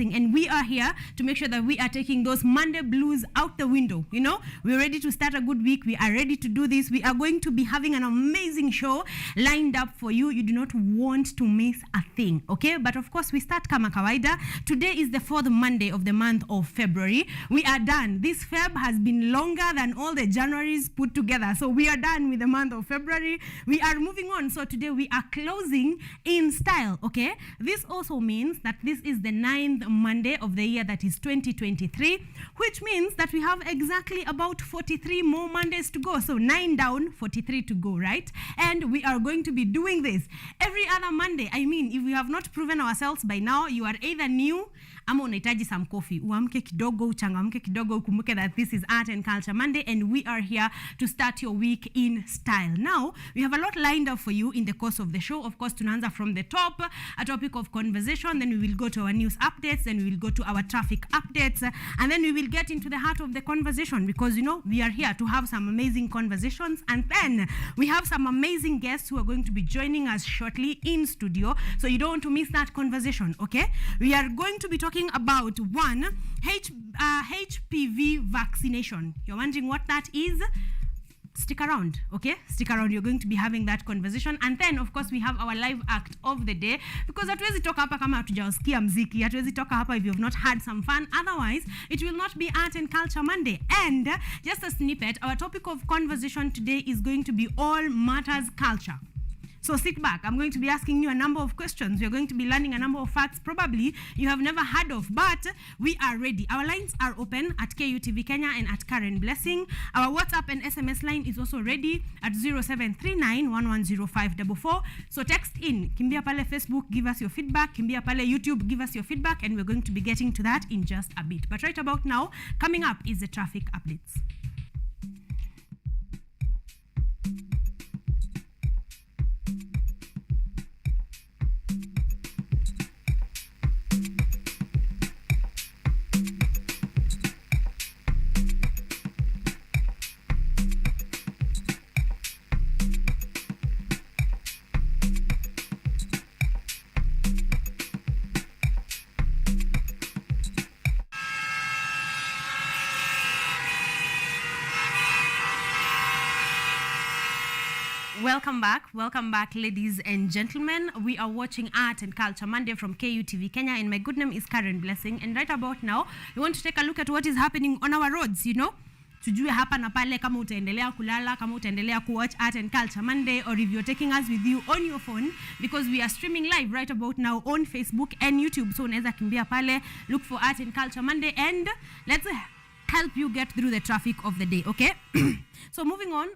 Blessing, and we are here to make sure that we are taking those Monday blues out the window. You know, we're ready to start a good week. We are ready to do this. We are going to be having an amazing show lined up for you. You do not want to miss a thing, okay? But of course, we start kama kawaida. Today is the 4th Monday of the month of February. We are done. This Feb has been longer than all the Januaries put together. So we are done with the month of February. We are moving on. So today we are closing in style, okay? This also means that this is the 9th Monday of the year, that is 2023, which means that we have exactly about 43 more Mondays to go. So 9 down, 43 to go, right? And we are going to be doing this every other Monday. I mean, if we have not proven ourselves by now, you are either new ama unahitaji some coffee. Uamke kidogo, uchangamke kidogo, ukumbuke that this is Art and Culture Monday, and we are here to start your week in style. Now, we have a lot lined up for you in the course of the show. Of course, tunaanza from the top, a topic of conversation, then we will go to our news updates, then we will go to our traffic updates, and then we will get into the heart of the conversation, because, you know, we are here to have some amazing conversations, and then we have some amazing guests who are going to be joining us shortly in studio, so you don't want to miss that conversation, okay? We are going to be talking about HPV vaccination. You're wondering what that is? Stick around, okay? Stick around. You're going to be having that conversation. And then, of course, we have our live act of the day, because hatuwezi toka hapa kama hatujasikia mziki. Hatuwezi toka hapa if you've not had some fun. Otherwise, it will not be Art and Culture Monday. And just a snippet, our topic of conversation today is going to be all matters culture. So sit back. I'm going to be asking you a number of questions. You're going to be learning a number of facts probably you have never heard of, but we are ready. Our lines are open at KUTV Kenya and at CARREN Blessing. Our WhatsApp and SMS line is also ready at 0739110544. So text in. Kimbia pale Facebook, give us your feedback. Kimbia pale YouTube, give us your feedback, and we're going to be getting to that in just a bit. But right about now, coming up is the traffic updates. Welcome back, ladies and gentlemen. We are watching Art and Culture Monday from KUTV Kenya, and my good name is CARREN Blessing. And right about now, we want to take a look at what is happening on our roads, you know. Tujue hapa na pale kama utaendelea kulala, kama utaendelea kuwatch Art and Culture Monday, or if you're taking us with you on your phone, because we are streaming live right about now on Facebook and YouTube. So unaweza kimbia pale, look for Art and Culture Monday, and let's help you get through the traffic of the day, okay? So moving on,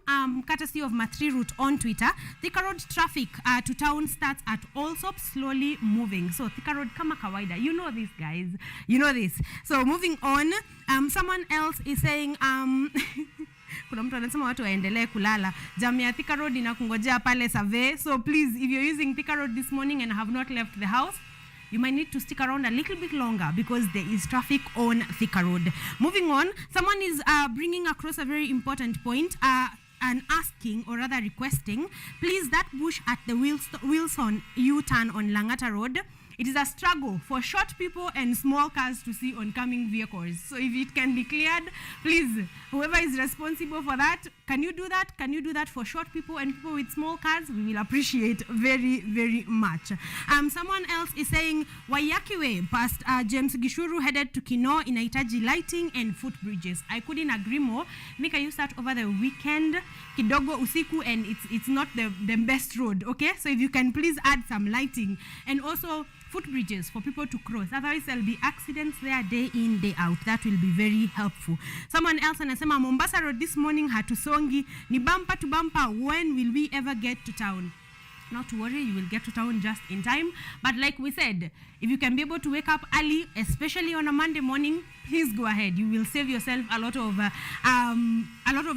courtesy of Matri Route on Twitter, Thika Road traffic to town starts at Allsop, slowly moving. So Thika Road kama kawaida. You know this, guys. You know this. So moving on, someone else is saying, kuna mtu anasema watu waendelee kulala. Jam ya Thika Road inakungojea pale survey. So please, if you're using Thika Road this morning and have not left the house, you might need to stick around a little bit longer, because there is traffic on Thika Road. Moving on, someone is bringing across a very important point and asking, or rather requesting, please, that bush at the Wilson U-turn on Langata Road, it is a struggle for short people and small cars to see oncoming vehicles. So if it can be cleared, please, whoever is responsible for that, can you do that? Can you do that for short people and people with small cars? We will appreciate very, very much. Someone else is saying, Waiyaki Way past James Gishuru headed to Kino inahitaji lighting and footbridges. I couldn't agree more. Mika used that over the weekend, kidogo usiku, and it's not the best road, okay? So if you can please add some lighting, and also footbridges for people to cross. Otherwise, there'll be accidents there day in, day out. That will be very helpful. Someone else anasema, Mombasa Road this morning hatusongi, ni bumper to bumper. When will we ever get to town? Not to worry, you will get to town just in time. But like we said, if you can be able to wake up early, especially on a Monday morning, please go ahead. You will save yourself a lot of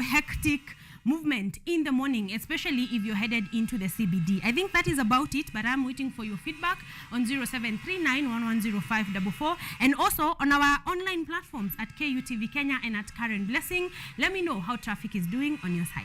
hectic movement in the morning, especially if you're headed into the CBD. I think that is about it, but I'm waiting for your feedback on 0739110544, and also on our online platforms at KUTV Kenya and at CARREN Blessing. Let me know how traffic is doing on your side.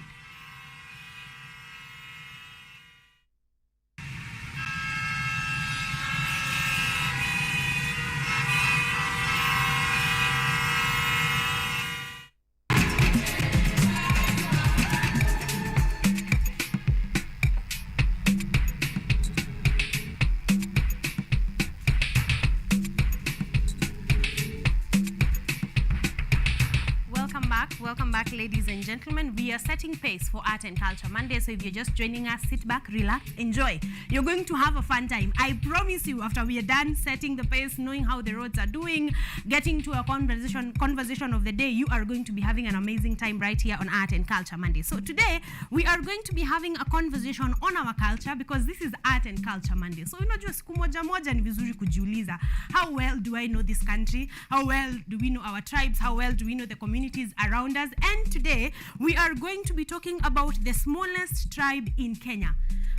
Welcome back, ladies and gentlemen. We are setting pace for Art and Culture Monday. So if you're just joining us, sit back, relax, enjoy. You're going to have a fun time. I promise you, after we are done setting the pace, knowing how the roads are doing, getting to a conversation of the day, you are going to be having an amazing time right here on Art and Culture Monday. So today, we are going to be having a conversation on our culture because this is Art and Culture Monday. So unajua siku moja moja ni vizuri kujiuliza, how well do I know this country? How well do we know our tribes? How well do we know the communities around us? And today we are going to be talking about the smallest tribe in Kenya.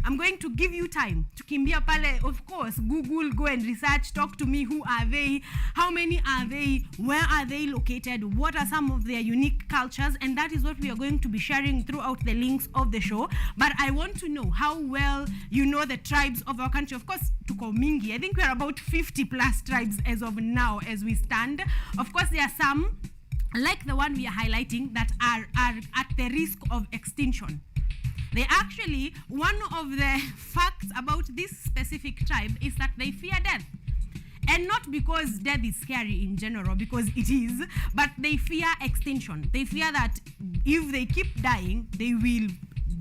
I'm going to give you time to kimbia pale, of course, Google, go and research, talk to me, who are they, how many are they, where are they located, what are some of their unique cultures, and that is what we are going to be sharing throughout the links of the show. But I want to know how well you know the tribes of our country. Of course, tuko mingi. I think we are about 50 plus tribes as of now as we stand. Of course, there are some, like the one we are highlighting, that are at the risk of extinction. They actually, one of the facts about this specific tribe is that they fear death. And not because death is scary in general, because it is, but they fear extinction. They fear that if they keep dying, they will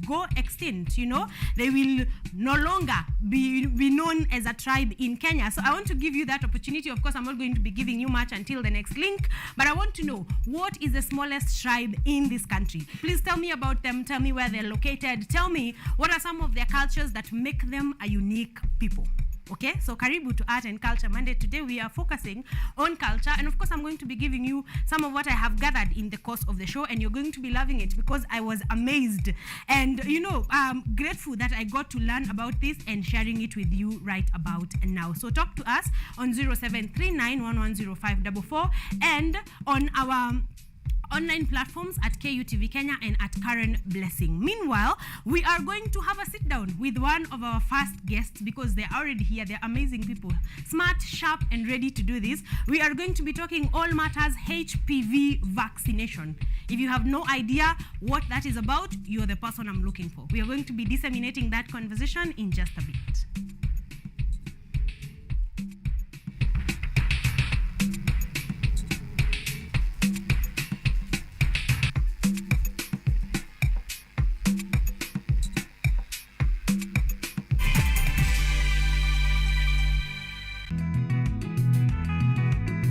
go extinct, you know, they will no longer be known as a tribe in Kenya. So I want to give you that opportunity. Of course, I'm not going to be giving you much until the next link, but I want to know, what is the smallest tribe in this country? Please tell me about them, tell me where they're located, tell me what are some of their cultures that make them a unique people. Okay, so karibu to Art and Culture Monday. Today we are focusing on culture, and of course I'm going to be giving you some of what I have gathered in the course of the show, and you're going to be loving it because I was amazed and, you know, grateful that I got to learn about this and sharing it with you right about now. So talk to us on 0739110544 and on our online platforms at KUTV Kenya and at CARREN Blessing. Meanwhile, we are going to have a sit down with one of our first guests because they're already here. They're amazing people, smart, sharp, and ready to do this. We are going to be talking all matters HPV vaccination. If you have no idea what that is about, you're the person I'm looking for. We are going to be disseminating that conversation in just a bit.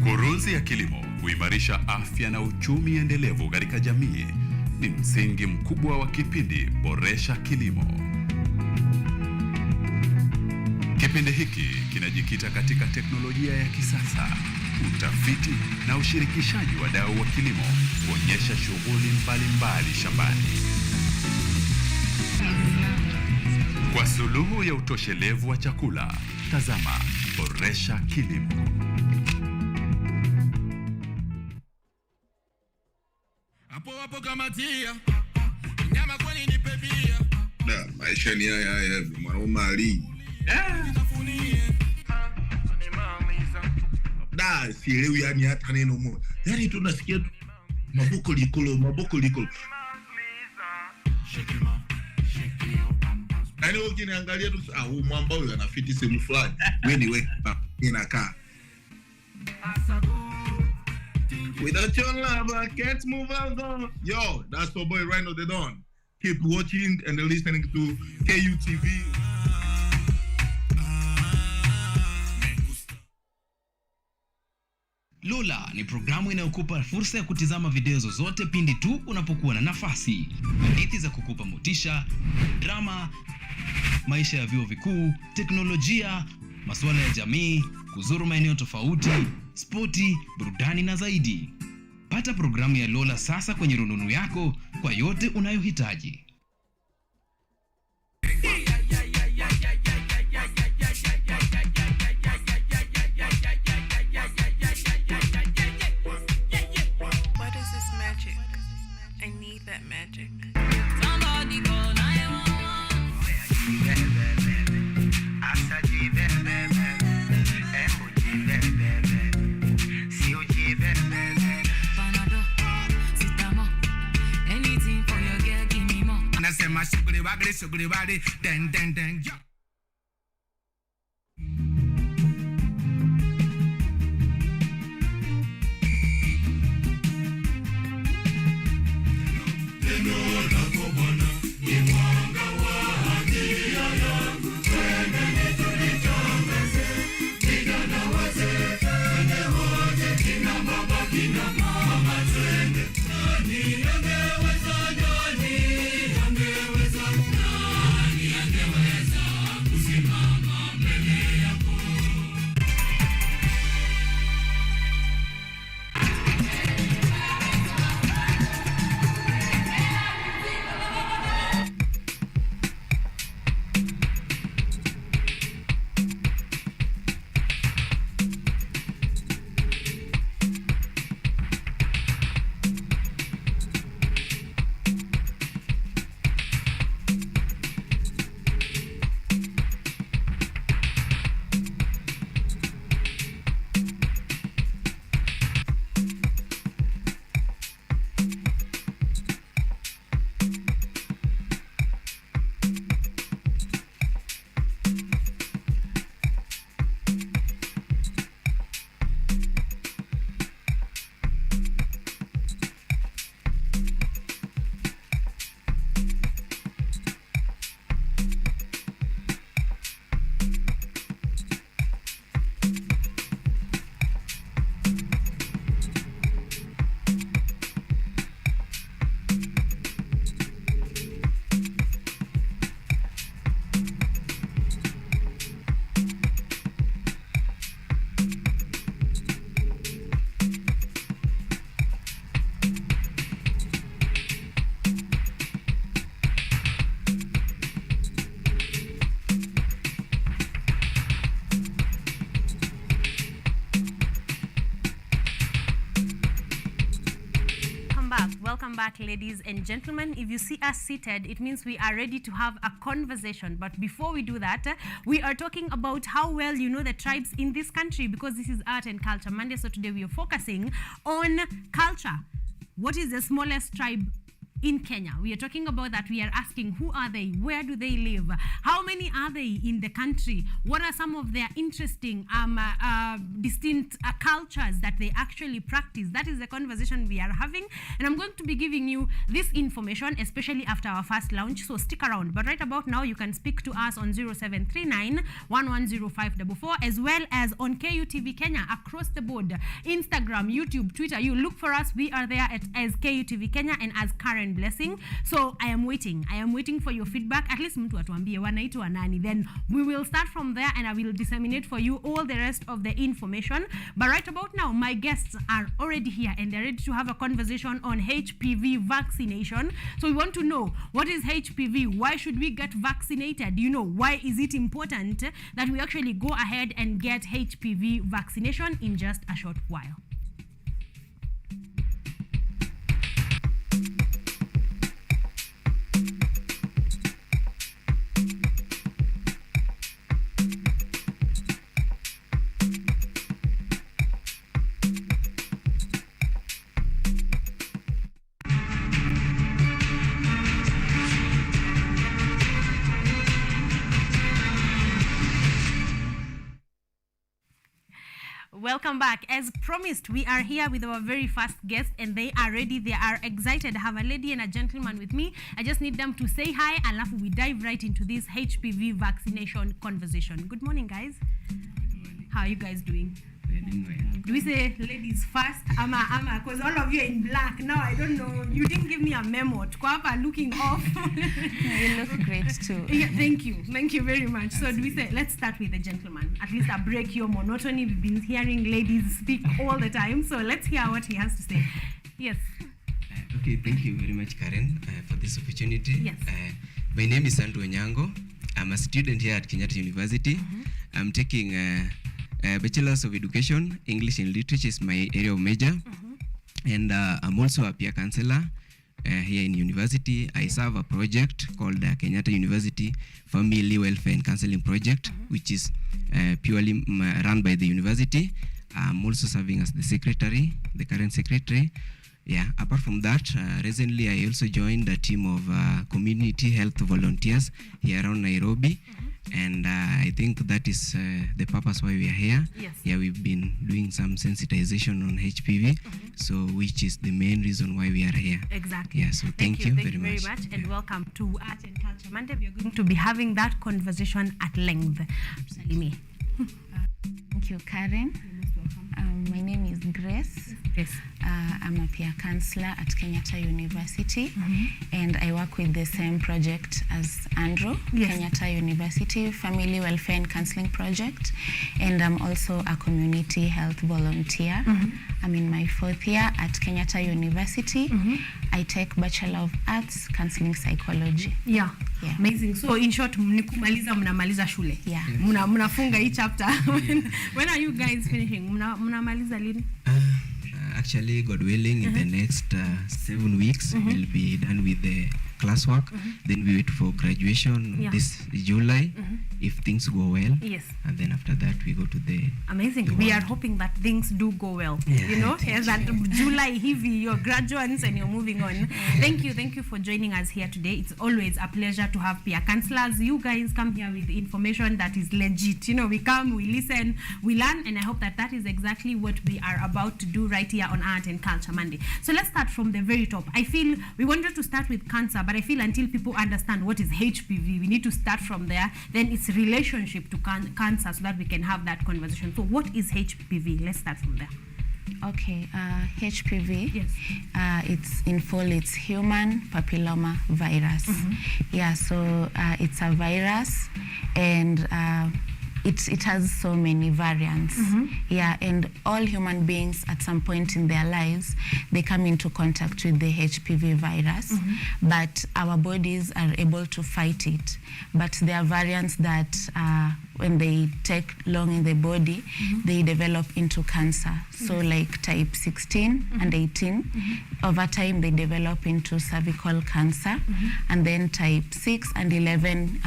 Kurunzi ya kilimo kuimarisha afya na uchumi endelevu katika jamii ni msingi mkubwa wa kipindi Boresha Kilimo. Kipindi hiki kinajikita katika teknolojia ya kisasa, utafiti na ushirikishaji wa wadau wa kilimo kuonyesha shughuli mbalimbali shambani. Kwa suluhu ya utoshelevu wa chakula, tazama Boresha Kilimo. Hapo kamatia nyama kwani nipe bia da maisha ni haya mwanaume ali da sielewi yani hata neno moja, yani tunasikia maboko likolo yani ukiniangalia tu huyu mwamba huyu anafiti sehemu fulani wewe wewe inakaa. Without your love, I can't move on. Yo, that's our boy Rhino the Don. Keep watching and listening to KUTV. Lola ni programu inayokupa fursa ya kutizama video zozote pindi tu unapokuwa na nafasi. Hadithi za kukupa motisha, drama, maisha ya vyuo vikuu, teknolojia, masuala ya jamii, kuzuru maeneo tofauti, spoti, burudani na zaidi. Pata programu ya Lola sasa kwenye rununu yako kwa yote unayohitaji. What is this magic? I need that magic. Somebody call 911. Anything for your girl, give me more. And I say my sugary body, dang, yo. Welcome back, ladies and gentlemen. If you see us seated, it means we are ready to have a conversation. But before we do that, we are talking about how well you know the tribes in this country, because this is Art and Culture Monday. So today we are focusing on culture. What is the smallest tribe in Kenya? We are talking about that. We are asking, who are they? Where do they live? How many are they in the country? What are some of their interesting, distinct cultures that they actually practice? That is the conversation we are having. And I'm going to be giving you this information, especially after our first launch. So stick around. But right about now, you can speak to us on 0739 110544, as well as on KUTV Kenya across the board. Instagram, YouTube, Twitter. You look for us. We are there as KUTV Kenya and as CARREN Blessing. So I am waiting for your feedback. At least mtu atuambie wanaitwa nani, then we will start from there and I will disseminate for you all the rest of the information. But right about now, my guests are already here and they're ready to have a conversation on HPV vaccination. So we want to know, what is HPV? Why should we get vaccinated? You know, why is it important that we actually go ahead and get HPV vaccination in just a short while? Welcome back. As promised, we are here with our very first guest and they are ready. They are excited. I have a lady and a gentleman with me. I just need them to say hi and we dive right into this HPV vaccination conversation. Good morning, guys. Good morning. How are you guys doing? Do we say ladies first? Ama, because all of you are in black. Now I don't know. You didn't give me a memo. Tukwapa looking off. You look great too. Yeah, thank you. Thank you very much. So do we say, let's start with the gentleman. At least I break your monotony. We've been hearing ladies speak all the time. So let's hear what he has to say. Yes. Okay, thank you very much, Karen, for this opportunity. Yes. My name is Andrew Onyango. I'm a student here at Kenyatta University. I'm taking Bachelor's of Education, English and Literature is my area of major. And I'm also a peer counselor here in university. I serve a project called Kenyatta University Family Welfare and Counseling Project, which is purely run by the university. I'm also serving as the secretary, the current secretary. Yeah, apart from that, recently I also joined a team of community health volunteers here around Nairobi. And I think that is the purpose why we are here. Yes. Yeah, we've been doing some sensitization on HPV, so which is the main reason why we are here. Exactly. Yeah, so thank you very much. And welcome to Art and Culture Monday. We are going to be having that conversation at length. Salimi. Thank you, Karen. My name is Grace. Yes. I'm a peer counselor at Kenyatta University, and I work with the same project as Andrew, Yes. Kenyatta University Family Welfare and Counseling Project, and I'm also a community health volunteer. I'm in my 4th year at Kenyatta University. I take Bachelor of Arts Counseling Psychology. Yeah. Yeah. Amazing. So in short, mnamaliza shule. Yeah. Mnafunga hii chapter. When are you guys finishing? Mnamaliza lini? Actually, God willing, in the next 7 weeks, we'll be done with the classwork. Then we wait for graduation this July, if things go well. Yes. And then after that, we go to the... Amazing. We are hoping that things do go well. Yeah, You know, thank as that July heavy, you're graduates and you're moving on. Thank you for joining us here today. It's always a pleasure to have peer counselors. You guys come here with information that is legit. You know, we come, we listen, we learn, and I hope that that is exactly what we are about to do right here on Art and Culture Monday. So let's start from the very top. I feel we wanted to start with cancer, but I feel until people understand what is HPV, we need to start from there. Then its relationship to cancer, so that we can have that conversation. So what is HPV? Let's start from there. Okay, HPV. Yes. It's in full. It's human papilloma virus. Yeah, so it's a virus, and it has so many variants. Yeah, and all human beings at some point in their lives, they come into contact with the HPV virus, but our bodies are able to fight it. But there are variants that when they take long in the body, they develop into cancer. So like type 16 and 18, over time they develop into cervical cancer, and then type 6 and 11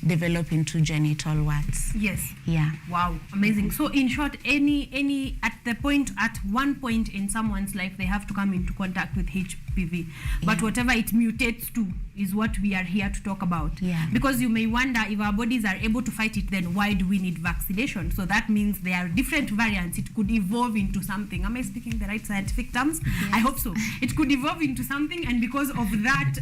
develop into genital warts. Yes. Yeah. Wow, amazing. So in short, any at one point in someone's life, they have to come into contact with HPV. But whatever it mutates to is what we are here to talk about. Yeah. Because you may wonder, if our bodies are able to fight it, then why do we need vaccination? So that means there are different variants. It could evolve into something. Am I speaking the right scientific terms? Yes. I hope so. It could evolve into something, and because of that,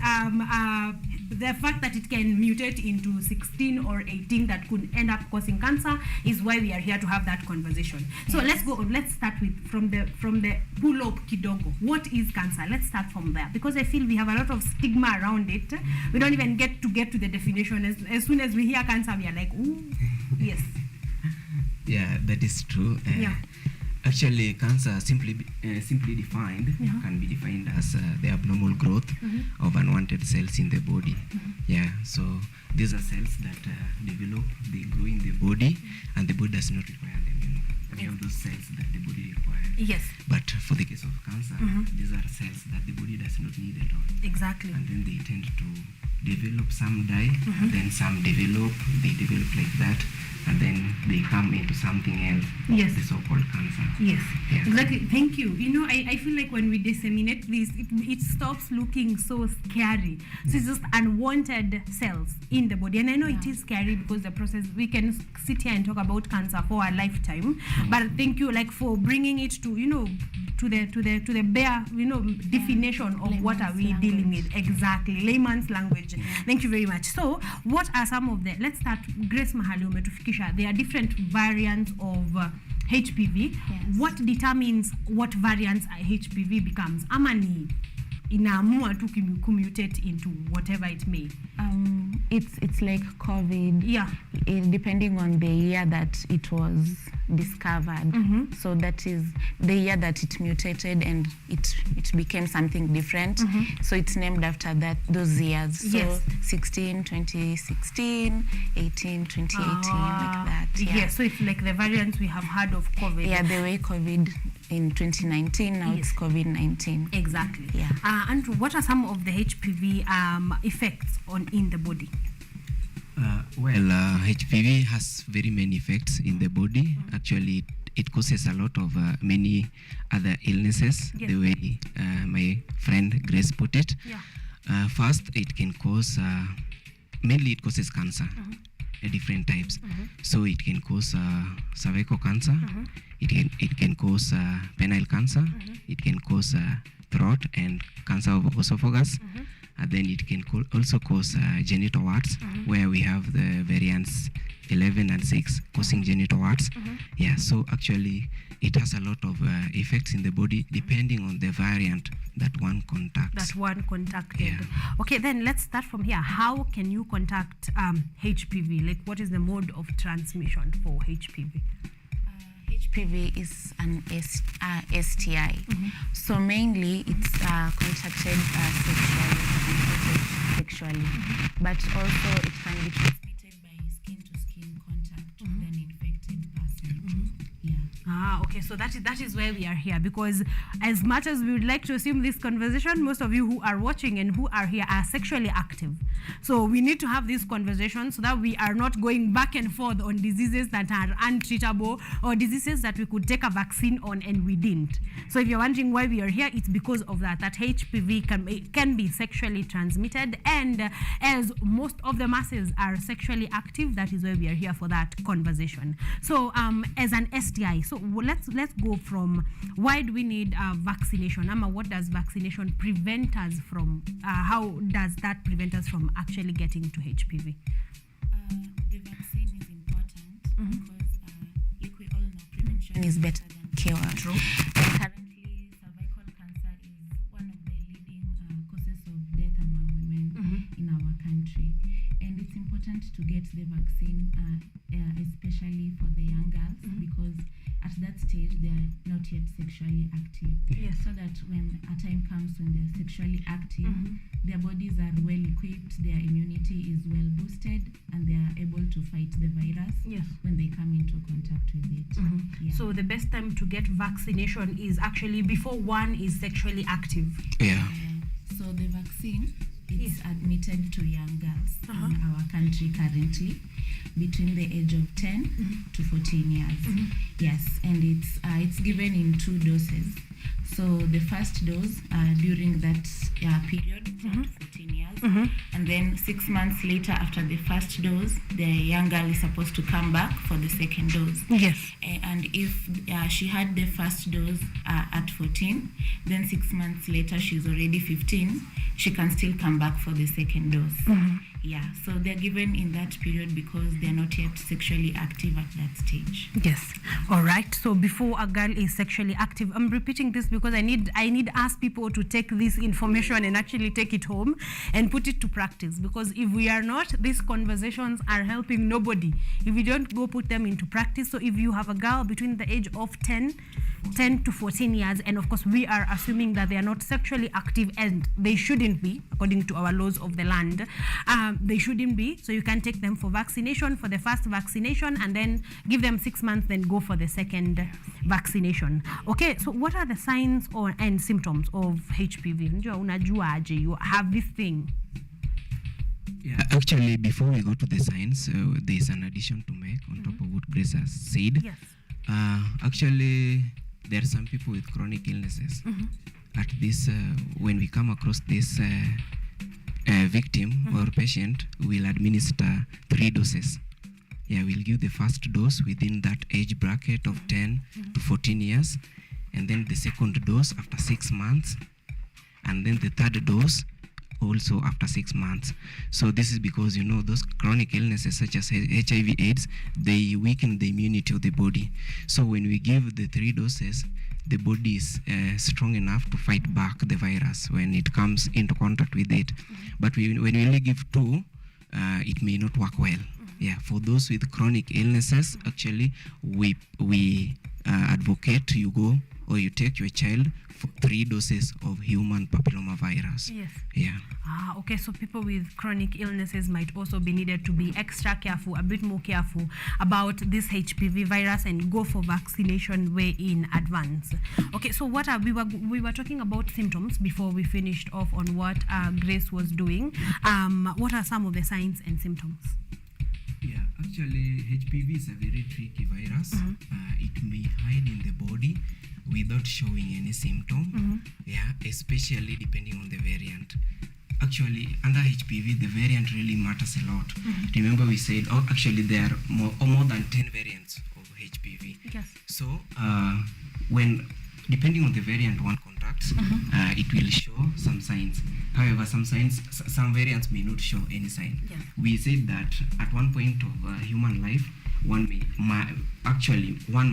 the fact that it can mutate into 16 or 18 that could end up causing cancer is why we are here to have that conversation. So let's go. Let's start with from the pull up kidogo. What is cancer? Let's start from there, because I feel we have a lot of stigma around it. We don't even get to the definition. As soon as we hear cancer, we are like, ooh, yes. Yeah, that is true. Yeah. Actually, cancer simply defined can be defined as the abnormal growth of unwanted cells in the body. Yeah, so these are cells that develop, they grow in the body, and the body does not require them anymore. We have those cells that the body requires. Yes. But for the case of cancer, these are cells that the body does not need at all. Exactly. And then they tend to develop, some die, and then some develop, they develop like that, and then they come into something else. Yes. The so-called cancer. Yes, Yeah. exactly. Thank you. You know, I feel like when we disseminate this, it stops looking so scary. So it's just unwanted cells in the body. And I know it is scary because the process, we can sit here and talk about cancer for a lifetime. But thank you, like, for bringing it to, you know, to the bare, you know, definition of what are we dealing with. Exactly. Layman's language. Thank you very much. So what are some of the, let's start, Grace Mahali umetufikisha. There are different variants of HPV. Yes. What determines what variants HPV becomes? Ama ni inaamua tu mutate into whatever it may. It's like COVID. Yeah. Depending on the year that it was discovered. So that is the year that it mutated and it became something different. So it's named after those years. So Yes. 16, 2016, 18, 2018, like that. Yeah. Yeah, so it's like the variants we have heard of COVID. Yeah, the way COVID in 2019, now it's COVID-19. Exactly. Yeah. Andrew, what are some of the HPV effects in the body? HPV has very many effects in the body. Actually, it causes a lot of many other illnesses, Yes. the way my friend Grace put it. Yeah. First, it can cause, mainly it causes cancer, different types. So it can cause cervical cancer, it can cause penile cancer, it can cause throat and cancer of esophagus, and then it can also cause genital warts, where we have the variants 11 and 6 causing genital warts. Yeah, so actually it has a lot of effects in the body depending on the variant that one contacts. That one contacted. Yeah. Okay, then let's start from here. How can you contact HPV? Like, what is the mode of transmission for HPV? HPV is an STI. So mainly it's contacted sexually, but also it can be transmitted by skin-to-skin contact with an infected person. Yeah. Okay, so that is where we are here, because as much as we would like to assume this conversation, most of you who are watching and who are here are sexually active. So we need to have this conversation so that we are not going back and forth on diseases that are untreatable or diseases that we could take a vaccine on and we didn't. So if you're wondering why we are here, it's because of that HPV can be sexually transmitted, and as most of the masses are sexually active, that is why we are here for that conversation. So as an STI, so let's go from why do we need vaccination? Ama, what does vaccination prevent us from? How does that prevent us from actually getting to HPV? The vaccine is important because, like we all know, prevention is better than cure. True. And currently, cervical cancer is one of the leading causes of death among women in our country. And it's important important to get the vaccine, especially for the young girls, because at that stage they are not yet sexually active. Yes. So that when a time comes when they're sexually active, their bodies are well equipped, their immunity is well boosted, and they are able to fight the virus Yes. when they come into contact with it. Yeah. So the best time to get vaccination is actually before one is sexually active. Yeah. So the vaccine is admitted to young girls in our country currently between the age of 10 to 14 years. Yes, and it's given in 2 doses. So the first dose during that period, 10 to 14 years, and then 6 months later after the first dose, the young girl is supposed to come back for the second dose. Yes. And if she had the first dose at 14, then 6 months later she's already 15, she can still come back for the second dose. Yeah, so they're given in that period because they're not yet sexually active at that stage. Yes. All right. So before a girl is sexually active, I'm repeating this because I need us people to take this information and actually take it home and put it to practice. Because if we are not, these conversations are helping nobody if we don't go put them into practice. So if you have a girl between the age of 10 to 14 years, and of course we are assuming that they are not sexually active, and they shouldn't be according to our laws of the land, they shouldn't be. So you can take them for vaccination, for the first vaccination, and then give them 6 months, then go for the second vaccination. Okay, so what are the signs and symptoms of HPV? Unajuaje you have this thing? Yeah, actually, before we go to the signs, there's an addition to make on top of what Grace has said. Yes. Actually, there are some people with chronic illnesses. At this, when we come across this victim or patient, we'll administer 3 doses. Yeah, we'll give the first dose within that age bracket of 10 to 14 years, and then the second dose after 6 months, and then the third dose also after 6 months. So this is because, you know, those chronic illnesses such as HIV/AIDS, they weaken the immunity of the body. So when we give the 3 doses, the body is strong enough to fight back the virus when it comes into contact with it. But when we only give 2, it may not work well. Yeah, for those with chronic illnesses, actually, we advocate you go or you take your child for 3 doses of human papillomavirus. Yes. Yeah. Okay, so people with chronic illnesses might also be needed to be extra careful, a bit more careful about this HPV virus and go for vaccination way in advance. Okay, so what are we were talking about symptoms before we finished off on what Grace was doing. What are some of the signs and symptoms? Yeah, actually, HPV is a very tricky virus. It may hide in the body without showing any symptom. Yeah, especially depending on the variant. Actually, under HPV, the variant really matters a lot. Remember, we said, actually, there are more than 10 variants of HPV. Yes. So, when depending on the variant one contacts, it will show some signs. However, some variants may not show any sign. Yes. We said that at one point of human life, one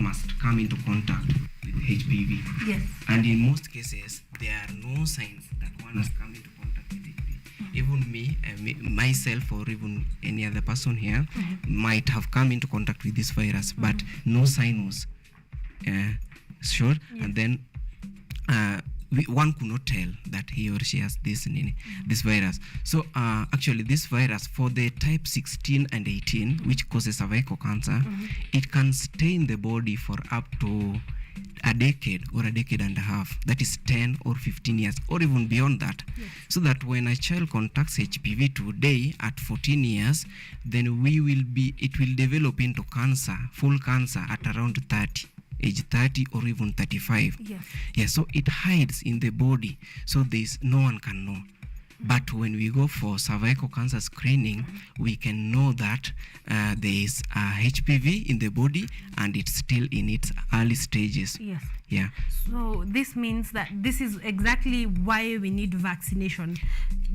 must come into contact with HPV. Yes. And in most cases, there are no signs that one has come into contact with HPV. Even me, myself, or even any other person here might have come into contact with this virus, but no sign was sure. Yes. And then one could not tell that he or she has this virus. So actually, this virus, for the type 16 and 18, which causes cervical cancer, it can stay in the body for up to a decade or a decade and a half. That is 10 or 15 years, or even beyond that. Yes. So that when a child contacts HPV today at 14 years, then it will develop into cancer, full cancer, at around 30. Age 30 or even 35. Yes. Yeah, so it hides in the body, so no one can know. But when we go for cervical cancer screening, we can know that there is HPV in the body and it's still in its early stages. Yes. Yeah. So this means that this is exactly why we need vaccination.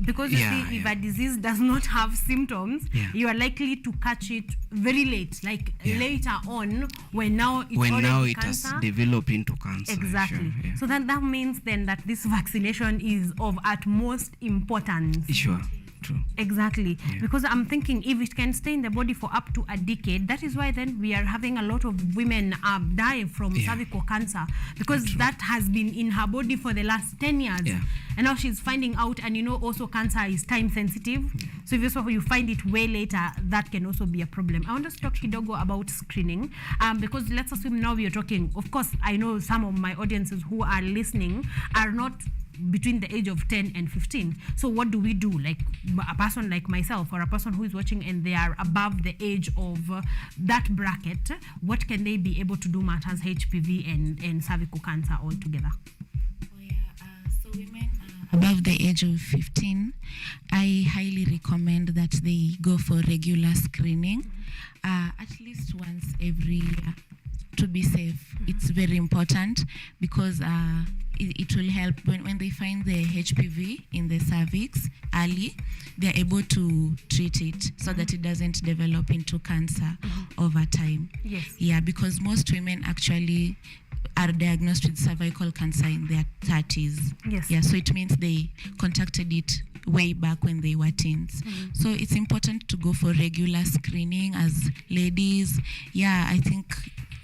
Because you see, if a disease does not have symptoms, you are likely to catch it very late, like later on, when now it has developed into cancer. Exactly. Sure, yeah. So then that means then that this vaccination is of utmost importance. Sure. True. Exactly. Yeah. Because I'm thinking if it can stay in the body for up to a decade, that is why then we are having a lot of women die from cervical cancer, because that has been in her body for the last 10 years. Yeah. And now she's finding out, and you know also cancer is time sensitive. So if you find it way later, that can also be a problem. I want us to talk kidogo about screening, because let's assume now we are talking, of course, I know some of my audiences who are listening are not between the age of 10 and 15. So what do we do? Like a person like myself or a person who is watching and they are above the age of that bracket, what can they be able to do matters HPV and cervical cancer altogether? So women above the age of 15, I highly recommend that they go for regular screening, at least once every year, to be safe. It's very important because it will help when they find the HPV in the cervix early, they're able to treat it so that it doesn't develop into cancer over time. Yes. Yeah, because most women actually are diagnosed with cervical cancer in their 30s. Yes. Yeah, so it means they contracted it way back when they were teens. So it's important to go for regular screening as ladies. Yeah, I think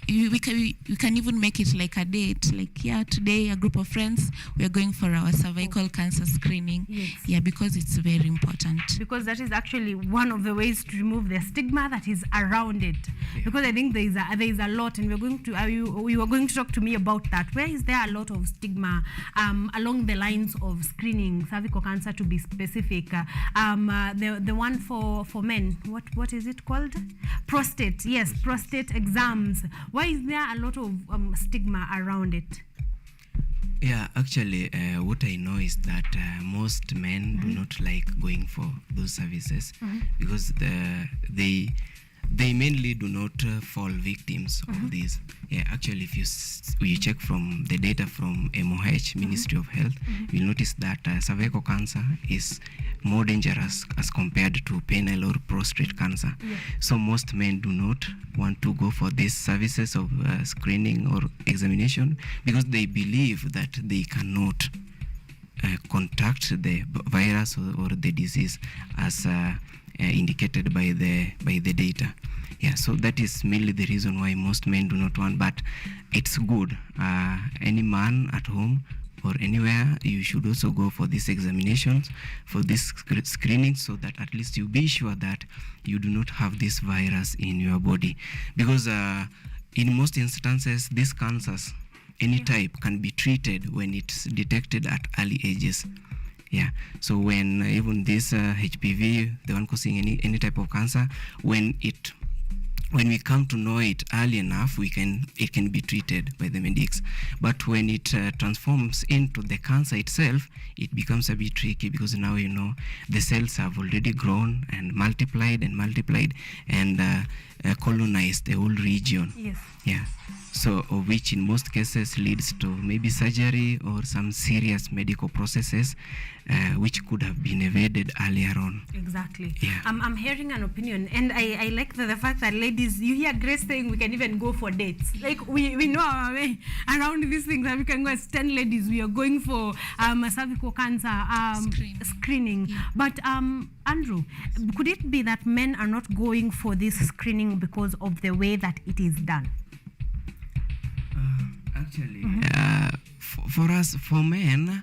we can even make it like a date, like, yeah, today a group of friends, we are going for our cervical cancer screening. Yes. Yeah, because it's very important. Because that is actually one of the ways to remove the stigma that is around it. Because I think there is a lot, and we were going to talk to me about that. Where is there a lot of stigma along the lines of screening cervical cancer, to be specific? The one for men, what is it called? Prostate. Yes, prostate exams. Why is there a lot of stigma around it? Yeah, actually, what I know is that most men do not like going for those services because they mainly do not fall victims of this. Yeah, actually, if you check from the data from MOH, Ministry of Health, you'll notice that cervical cancer is more dangerous as compared to penile or prostate cancer. Yeah. So most men do not want to go for these services of screening or examination because they believe that they cannot contact the virus or the disease as indicated by the data. Yeah, so that is mainly the reason why most men do not want, but it's good. Any man at home or anywhere, you should also go for these examinations, for this screening, so that at least you be sure that you do not have this virus in your body. Because in most instances, these cancers, any type, can be treated when it's detected at early ages. Yeah, so when even this HPV, the one causing any type of cancer, when we come to know it early enough, it can be treated by the medics. But when it transforms into the cancer itself, it becomes a bit tricky because now the cells have already grown and multiplied and colonized the whole region. Yes. Yeah. So, which in most cases leads to maybe surgery or some serious medical processes, which could have been evaded earlier on. Exactly. Yeah. I'm hearing an opinion, and I like the fact that ladies, you hear Grace saying we can even go for dates. Like we know our way around these things, and we can go as 10 ladies. We are going for cervical cancer screening. Yeah. But Andrew, could it be that men are not going for this screening because of the way that it is done? Actually, for men,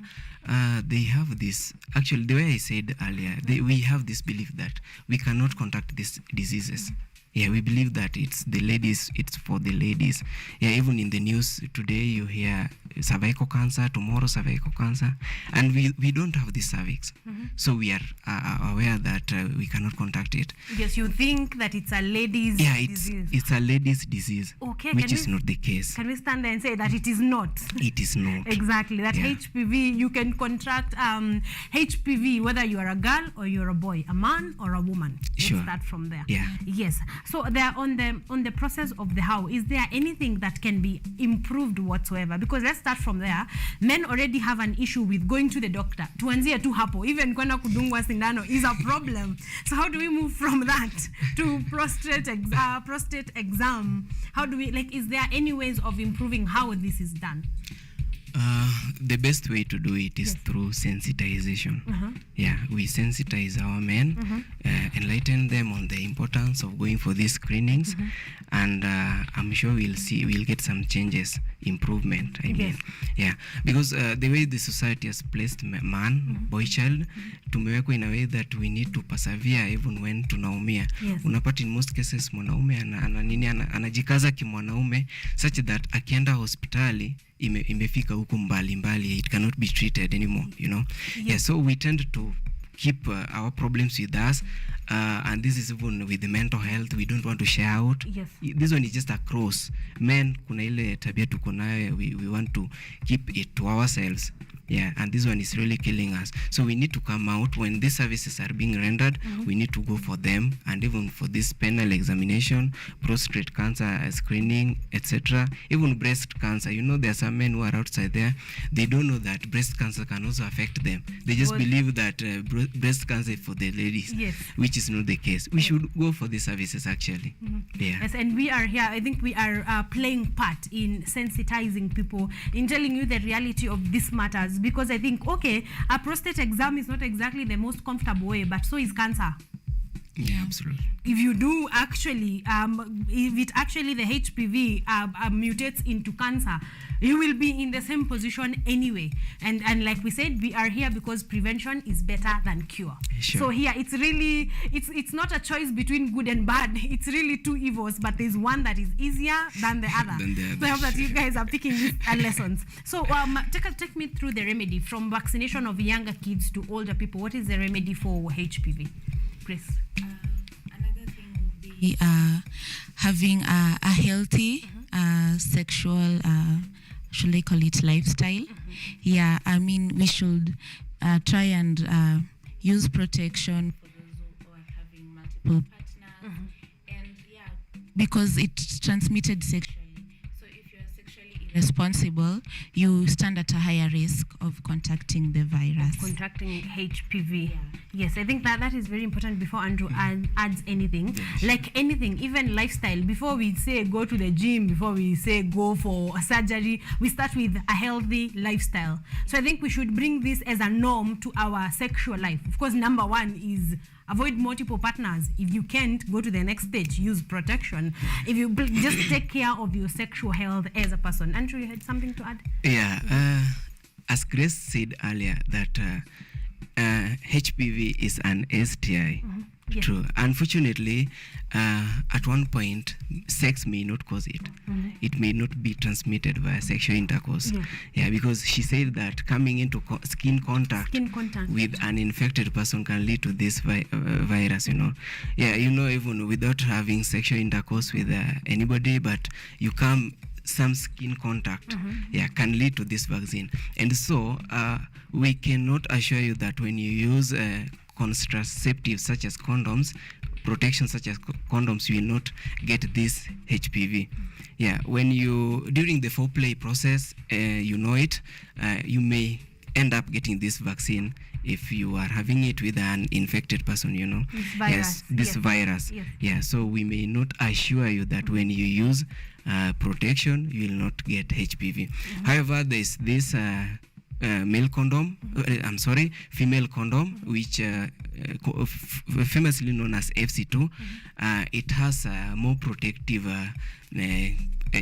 they have this, actually the way I said earlier, we have this belief that we cannot contact these diseases. Yeah, we believe that it's for the ladies. Yeah, even in the news today you hear cervical cancer, tomorrow cervical cancer, and we don't have this cervix. So we are aware that we cannot contact it. Yes, you think that it's a lady's disease. It's a lady's disease, Okay, which is not the case. Can we stand there and say that it is not? It is not. Exactly. That Yeah. HPV, you can contract HPV whether you are a girl or you're a boy, a man or a woman. Sure. Let's start from there. Yeah. Yes. So there on the process of the how, is there anything that can be improved whatsoever? Because let's start from there. Men already have an issue with going to the doctor. Tuanzie tu hapo. Even kwenda kudungwa sindano is a problem. So how do we move from that to prostate exam? How do we, is there any ways of improving how this is done? the best way to do it is through sensitization. Yeah, we sensitize our men, enlighten them on the importance of going for these screenings, and I'm sure we'll get some changes, improvement. I mean, yeah, because the way the society has placed man, boy child, tumewekwa in a way that we need to persevere even when tunaumia. Unapata in most cases mwanaume anajikaza kimwanaume such that akienda hospitali imefika huko mbali, it cannot be treated anymore, you know. Yeah, so we tend to keep our problems with us, and this is even with the mental health. We don't want to share out. This one is just across men. Kuna ile tabia tuko nayo, we want to keep it to ourselves. Yeah, and this one is really killing us. So we need to come out when these services are being rendered. We need to go for them, and even for this penile examination, prostate cancer screening, etc. Even breast cancer. You know, there are some men who are outside there. They don't know that breast cancer can also affect them. They just believe that breast cancer is for the ladies, which is not the case. We should go for these services actually. Yes, and we are here. I think we are playing part in sensitizing people, in telling you the reality of these matters. Because I think, okay, a prostate exam is not exactly the most comfortable way, but so is cancer. Yeah, absolutely. If you do actually, if it actually the HPV mutates into cancer, you will be in the same position anyway. And like we said, we are here because prevention is better than cure. So here, it's really, it's not a choice between good and bad. It's really two evils, but there's one that is easier than the other. So I hope that you guys are picking these lessons. So take me through the remedy from vaccination of younger kids to older people. What is the remedy for HPV? Chris. Another thing would be having a healthy sexual, should I call it lifestyle? Yeah, I mean, we should try and use protection for those who are having multiple partners. And yeah, because it's transmitted sexually. So if you're sexually irresponsible, you stand at a higher risk of contacting the virus. Contracting HPV. Yes, I think that is very important before Andrew adds anything. Like anything, even lifestyle. Before we say go to the gym, before we say go for a surgery, we start with a healthy lifestyle. So I think we should bring this as a norm to our sexual life. Of course, number one is avoid multiple partners. If you can't, go to the next stage, use protection. If you just take care of your sexual health as a person. Andrew, you had something to add? Yeah, as Grace said earlier, that HPV is an STI. True. Unfortunately, at one point, sex may not cause it. It may not be transmitted via sexual intercourse. Yeah, because she said that coming into skin contact with an infected person can lead to this virus, you know. Yeah, you know, even without having sexual intercourse with anybody, but you come some skin contact can lead to this vaccine. And so we cannot assure you that when you use contraceptives such as condoms, protection such as condoms, you will not get this HPV. Yeah, when you during the foreplay process, you know it, you may end up getting this vaccine if you are having it with an infected person, you know. This virus. Yeah, so we may not assure you that when you use protection, you will not get HPV. However, there's this female condom, which famously known as FC2. It has more protective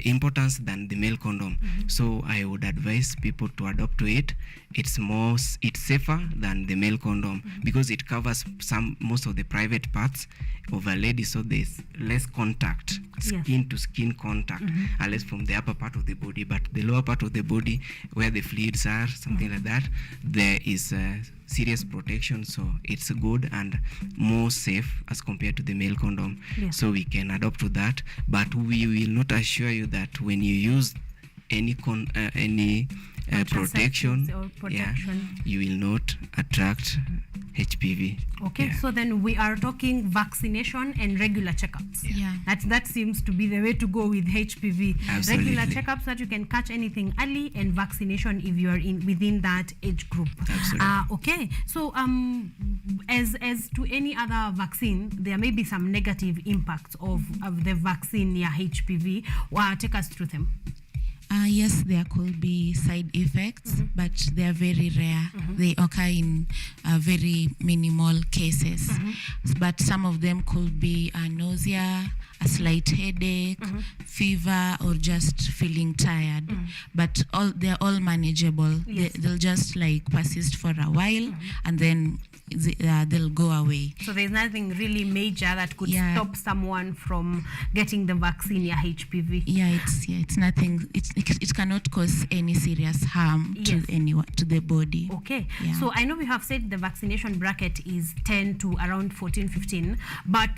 importance than the male condom. So I would advise people to adopt to it. It's safer than the male condom because it covers most of the private parts of a lady, so there's less contact, skin to skin contact, unless from the upper part of the body, but the lower part of the body where the fluids are, something like that, there is serious protection, so it's good and more safe as compared to the male condom. So we can adopt to that, but we will not assure you that when you use any protection, you will not attract HPV. Okay, so then we are talking vaccination and regular checkups. That seems to be the way to go with HPV. Absolutely. Regular checkups so that you can catch anything early, and vaccination if you are within that age group. Absolutely. Okay, so as to any other vaccine, there may be some negative impacts of the vaccine, HPV. Take us through them. Yes, there could be side effects, but they are very rare. They occur in very minimal cases. But some of them could be nausea, a slight headache, fever, or just feeling tired. But they're all manageable. Yes. They'll just like persist for a while, and then they'll go away. So there's nothing really major that could Yeah. stop someone from getting the vaccine, HPV. It's nothing. It cannot cause any serious harm Yes. to anyone, to the body. Okay, Yeah. so I know we have said the vaccination bracket is 10 to around 14, 15, but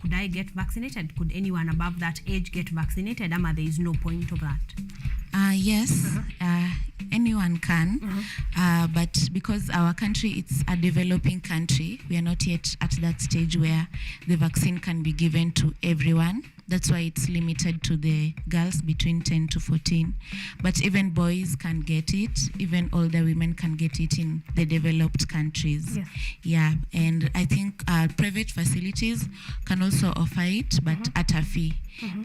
could I get vaccinated? Could anyone above that age get vaccinated? Ama there is no point of that? Yes, anyone can, but because our country it's a developing country, we are not yet at that stage where the vaccine can be given to everyone. That's why it's limited to the girls between 10 to 14. But even boys can get it, even older women can get it in the developed countries. Yes. Yeah, and I think private facilities can also offer it, but at a fee.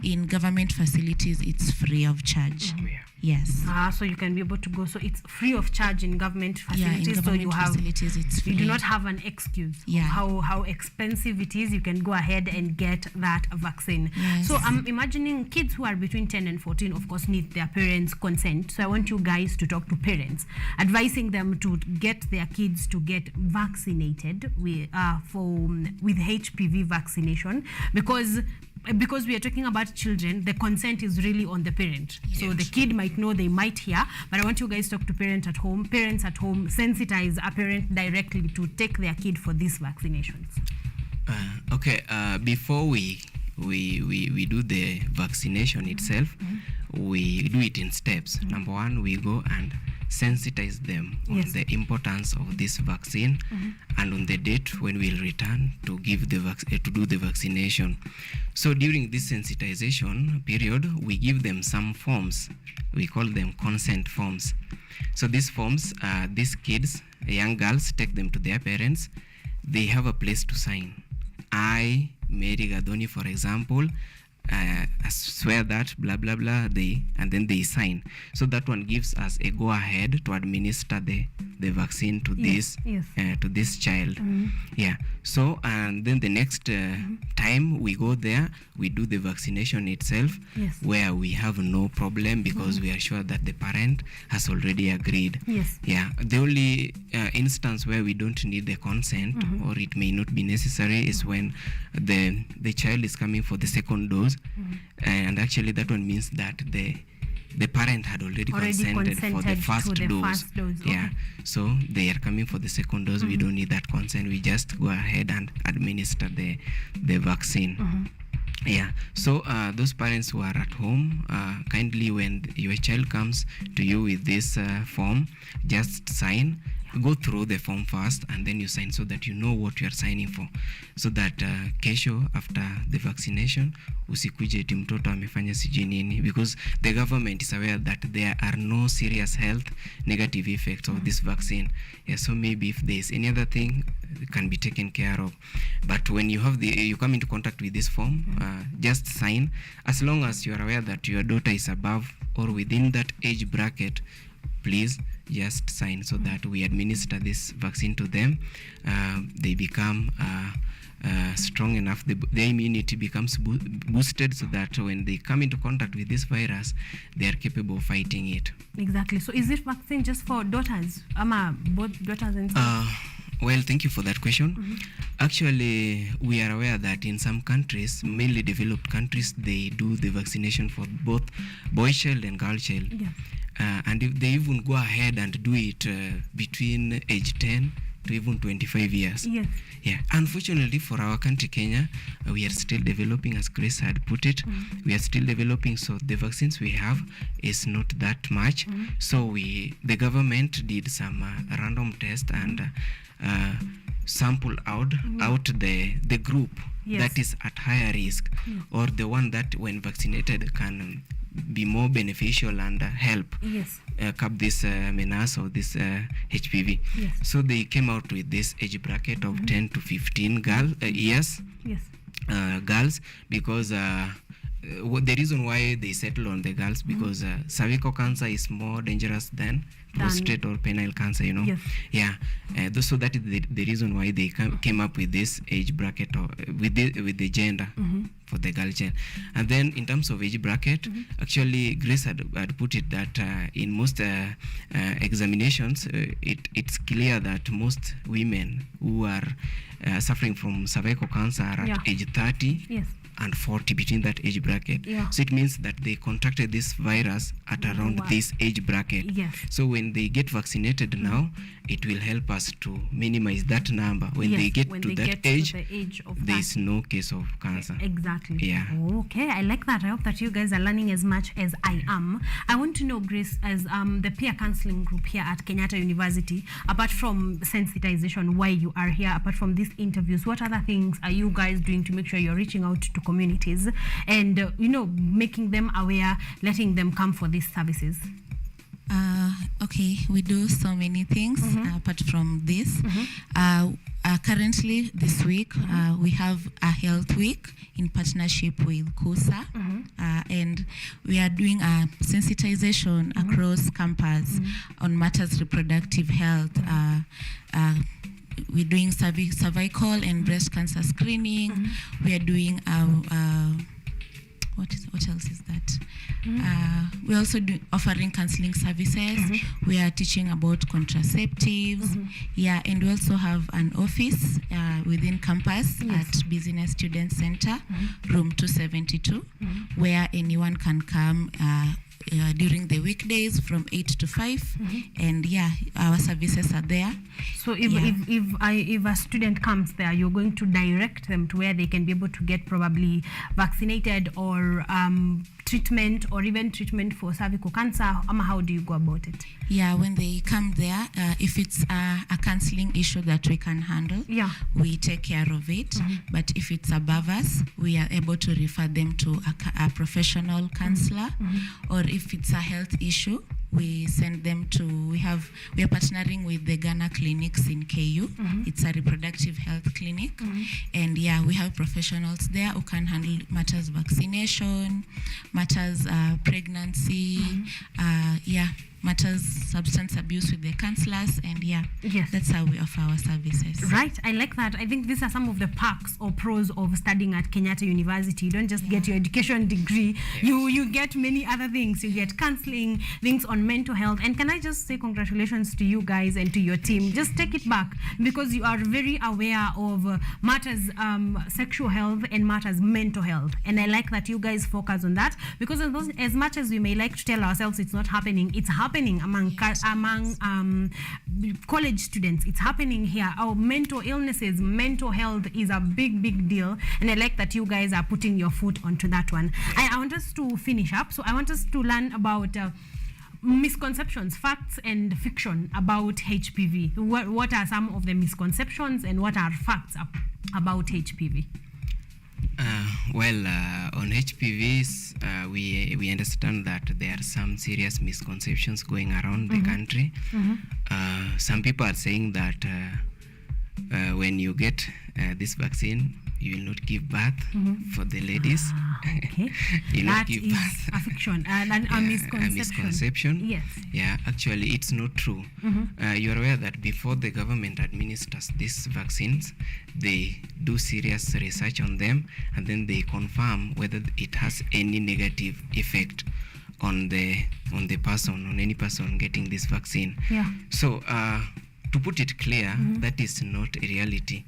In government facilities, it's free of charge. Yes. So you can be able to go. So it's free of charge in government Yeah, facilities. in government so you have facilities, it's free. you do not have an excuse of how expensive it is. You can go ahead and get that vaccine. Yes. So I'm imagining kids who are between 10 and 14, of course, need their parents' consent. So I want you guys to talk to parents, advising them to get their kids to get vaccinated with HPV vaccination, because we are talking about children, the consent is really on the parent. So the kid might know, they might hear, but I want you guys to talk to parents at home, sensitize a parent directly to take their kid for these vaccinations. Before we do the vaccination itself, we do it in steps. Number one, we go and sensitize them on the importance of this vaccine and on the date when we'll return to give the to do the vaccination. So during this sensitization period, we give them some forms. We call them consent forms. So these forms, these kids, young girls, take them to their parents. They have a place to sign. I, Mary Gadoni, for example, I swear that blah blah blah, and then they sign. So that one gives us a go ahead to administer the vaccine to this child. Yeah. So and then the next time we go there, we do the vaccination itself, where we have no problem because we are sure that the parent has already agreed. Yeah. The only instance where we don't need the consent or it may not be necessary is when the child is coming for the second dose, and actually that one means that the parent had already consented for the first dose. Yeah, so they are coming for the second dose. We don't need that consent. We just go ahead and administer the vaccine. Yeah, so those parents who are at home, kindly, when your child comes to you with this form, just sign. Go through the form first and then you sign, so that you know what you are signing for, so that kesho after the vaccination usikuje eti mtoto amefanya sijui nini, because the government is aware that there are no serious health negative effects of this vaccine. Yeah, so maybe if there is any other thing, it can be taken care of. But when you have you come into contact with this form, just sign. As long as you are aware that your daughter is above or within that age bracket, please just sign, so that we administer this vaccine to them. They become strong enough, the immunity becomes boosted, so that when they come into contact with this virus, they are capable of fighting it. Exactly. So is this vaccine just for daughters? Both daughters and sons? Well, thank you for that question. Actually, we are aware that in some countries, mainly developed countries, they do the vaccination for both boy child and girl child. And if they even go ahead and do it between age 10 to even 25 years. Yeah. Unfortunately for our country, Kenya, we are still developing, as Grace had put it. We are still developing, so the vaccines we have is not that much. So the government did some random test and sample out the group that is at higher risk, or the one that when vaccinated can be more beneficial and help curb this menace of this HPV. So they came out with this age bracket of 10 to 15 years, girls, because the reason why they settle on the girls because cervical cancer is more dangerous than prostate or penile cancer, you know. Yes. Yeah. So that is the reason why they came up with this age bracket or with the gender for the girl child. And then in terms of age bracket, actually Grace had put it that in most examinations, it's clear that most women who are suffering from cervical cancer are at age 30 Yes. and 40, between that age bracket. Yeah. So it means that they contracted this virus at around this age bracket. Yes. So when they get vaccinated now, it will help us to minimize that number. When they get to that age, the age of there is no case of cancer. Exactly. Yeah. Okay, I like that. I hope that you guys are learning as much as I am. I want to know, Grace, as the peer counseling group here at Kenyatta University, apart from sensitization, why you are here, apart from these interviews, what other things are you guys doing to make sure you're reaching out to communities and, making them aware, letting them come for these services? Okay, we do so many things apart from this. Currently, this week, we have a health week in partnership with KUSA, and we are doing a sensitization across campus on matters reproductive health. We're doing cervical and breast cancer screening. We are doing what else is that? We're also offering counseling services. We are teaching about contraceptives. Yeah, and we also have an office within campus at Business Student Center, room 272, where anyone can come during the weekdays from 8 to 5, and our services are there. So if a student comes there, you're going to direct them to where they can be able to get probably vaccinated or treatment, or even treatment for cervical cancer. How do you go about it? Yeah, when they come there, if it's a counseling issue that we can handle, we take care of it. But if it's above us, we are able to refer them to a professional counselor. Or if it's a health issue, we send them to, we are partnering with the Ghana clinics in KU. It's a reproductive health clinic. And we have professionals there who can handle matters vaccination, matters pregnancy, matters substance abuse with the counselors, and that's how we offer our services. Right, I like that. I think these are some of the perks or pros of studying at Kenyatta University. You don't just get your education degree, you get many other things. You get counseling, things on mental health. And can I just say congratulations to you guys and to your team. Just take it back, because you are very aware of matters sexual health and matters mental health. And I like that you guys focus on that, because as much as we may like to tell ourselves it's not happening, it's happening among college students. It's happening here. Our mental illnesses, mental health is a big deal, and I like that you guys are putting your foot onto that one. I want us to finish up, so I want us to learn about misconceptions, facts and fiction about HPV. What are some of the misconceptions and what are facts about HPV? On HPVs, we understand that there are some serious misconceptions going around the country. Some people are saying that when you get this vaccine, you will not give birth for the ladies. Okay. You that not give is birth. a fiction and a misconception. A misconception. Yes. Yeah, actually, it's not true. You are aware that before the government administers these vaccines, they do serious research on them, and then they confirm whether it has any negative effect on the person, on any person getting this vaccine. Yeah. So to put it clear, that is not a reality.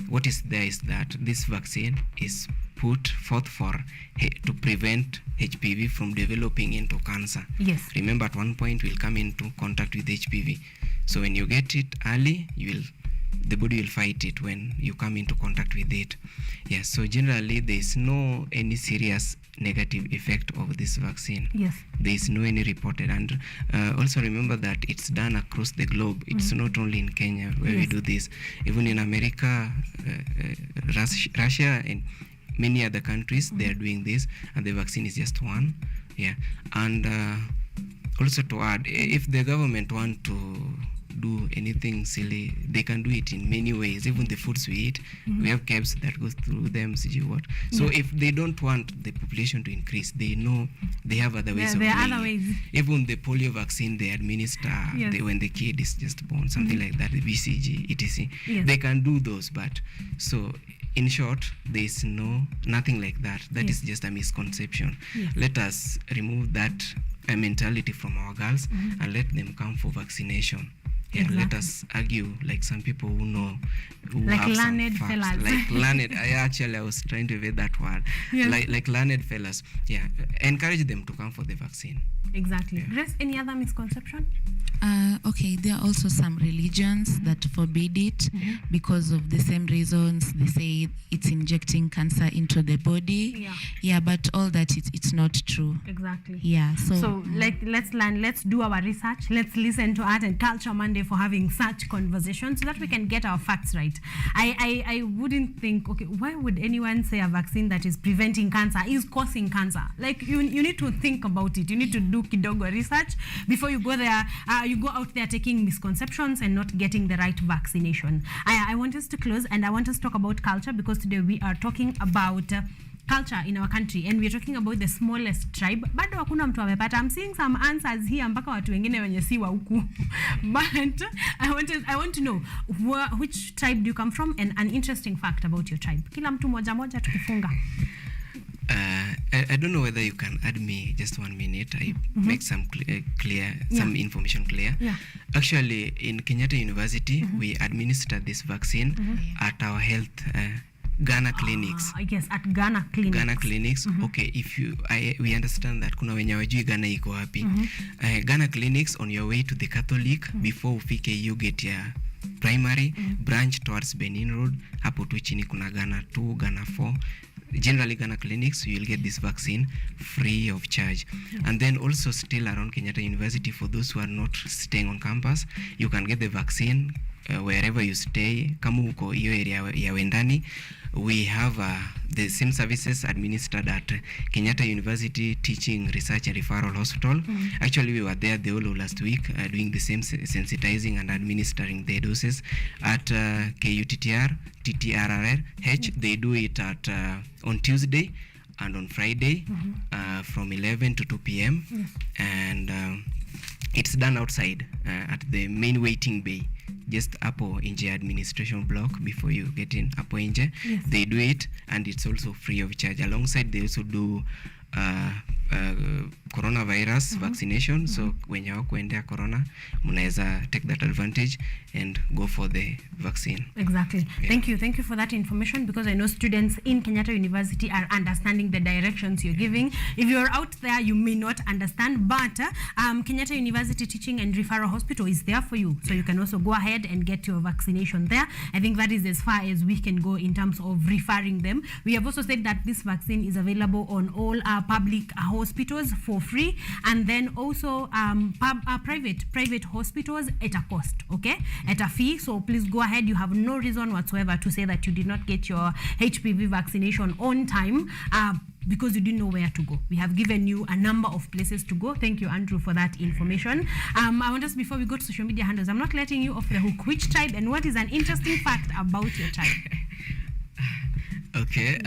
What is there is that this vaccine is put forth to prevent HPV from developing into cancer. Yes. Remember, at one point we'll come into contact with HPV. So when you get it early, the body will fight it when you come into contact with it. Yes. So generally, there is no any serious negative effect of this vaccine. Yes. There is no any reported. And also remember that it's done across the globe. It's not only in Kenya where we do this. Even in America, Russia, and many other countries, they are doing this, and the vaccine is just one. Yeah. And also to add, if the government want to do anything silly. They can do it in many ways. Even the foods we eat, we have cabs that goes through them. See what? So if they don't want the population to increase, they know they have other ways of there are doing other it. ways. Even the polio vaccine they administer when the kid is just born, something like that, the BCG, etc. Yes. They can do those, but so in short, there is nothing like that. That is just a misconception. Yes. Let us remove that mentality from our girls and let them come for vaccination. Yeah, let us argue like some people who know, who Like have some learned facts. fellas. Like learned. I was trying to evade that word. Yes. Like learned fellas. Yeah, encourage them to come for the vaccine. Exactly. Grace, any other misconception? Okay, there are also some religions that forbid it because of the same reasons. They say it's injecting cancer into the body. Yeah, but all that it's not true. Exactly. Yeah, so let's learn, let's do our research, let's listen to Art and Culture Monday for having such conversations so that we can get our facts right. I wouldn't think, okay, why would anyone say a vaccine that is preventing cancer is causing cancer? Like, you need to think about it. You need to do kidogo research before you go there. You go out there taking misconceptions and not getting the right vaccination. I want us to close, and I want us to talk about culture, because today we are talking about culture in our country, and we're talking about the smallest tribe. Bado hakuna mtu amepata. I'm seeing some answers here mpaka watu wengine wenye si wa huku. But I want to know which tribe do you come from, and an interesting fact about your tribe. Kila mtu moja moja tukifunga. I don't know whether you can add me just 1 minute. I make some some information clear. Yeah. Actually, in Kenyatta University, we administer this vaccine at our health Ghana clinics. Yes, at Ghana clinics. Ghana clinics. Okay, if we understand that kuna wenye wajui Ghana iko wapi. Ghana clinics, on your way to the Catholic, before ufike you get your primary branch towards Benin Road. Hapo tu chini kuna Ghana 2, Ghana 4. Generally Ghana clinics, you will get this vaccine free of charge. And then also still around Kenyatta University, for those who are not staying on campus, you can get the vaccine wherever you stay. Kama uko hiyo area ya Wendani, we have the same services administered at Kenyatta University Teaching, Research and Referral Hospital. Actually, we were there the whole of last week doing the same sensitizing and administering the doses. At KUTTR, TTRRH, they do it at on Tuesday and on Friday from 11 to 2 p.m. And it's done outside at the main waiting bay, just hapo nje administration block before you get in hapo nje. They do it, and it's also free of charge. Alongside, they also do coronavirus vaccination. So when you kuendea corona, mnaweza take that advantage and go for the vaccine. Exactly. Yeah. Thank you for that information, because I know students in Kenyatta University are understanding the directions you're giving. If you're out there, you may not understand, but Kenyatta University Teaching and Referral Hospital is there for you, so you can also go ahead and get your vaccination there. I think that is as far as we can go in terms of referring them. We have also said that this vaccine is available on all public hospitals for free, and then also private hospitals at a cost, okay, at a fee. So please go ahead. You have no reason whatsoever to say that you did not get your HPV vaccination on time because you didn't know where to go. We have given you a number of places to go. Thank you, Andrew, for that information. I want us, before we go to social media handles, I'm not letting you off the hook. Which tribe, and what is an interesting fact about your tribe? Okay,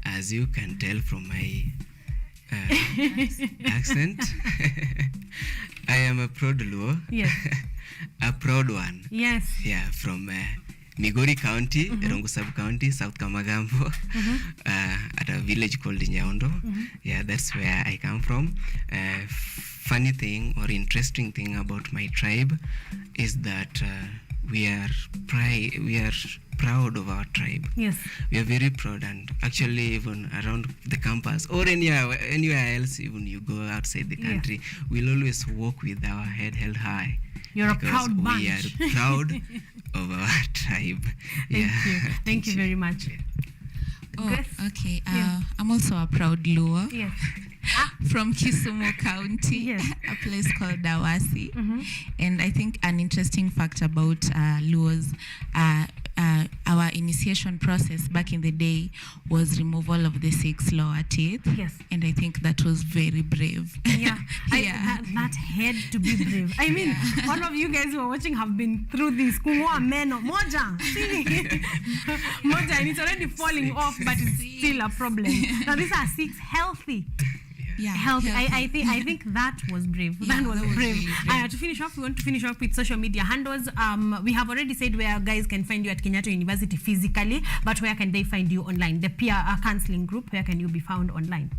as you can tell from my accent, I am a proud Luo. Yes. A proud one. Yes. Yeah, from Migori County, Rongo Sub-County, South Kamagambo, at a village called Nyaondo. Yeah, that's where I come from. Funny thing or interesting thing about my tribe is that we are proud of our tribe. Yes. We are very proud, and actually even around the campus or anywhere else, even you go outside the country, we'll always walk with our head held high. You're a proud bunch. We are proud of our tribe. Thank you very much. Oh, okay. I'm also a proud Luo. Yes. From Kisumu County, a place called Dawasi. And I think an interesting fact about Luos, our initiation process back in the day was removal of the 6 lower teeth. Yes. And I think that was very brave. Yeah, that had to be brave. I mean, all of you guys who are watching have been through this. Kung'oa meno moja, moja, and it's already falling off, but it's still a problem. Now these are 6 healthy. Yeah, Healthy. I think that was brave. Yeah, that was that was brave. really brave. To finish off, we want to finish off with social media handles. We have already said where guys can find you at Kenyatta University physically, but where can they find you online? The peer counseling group, where can you be found online?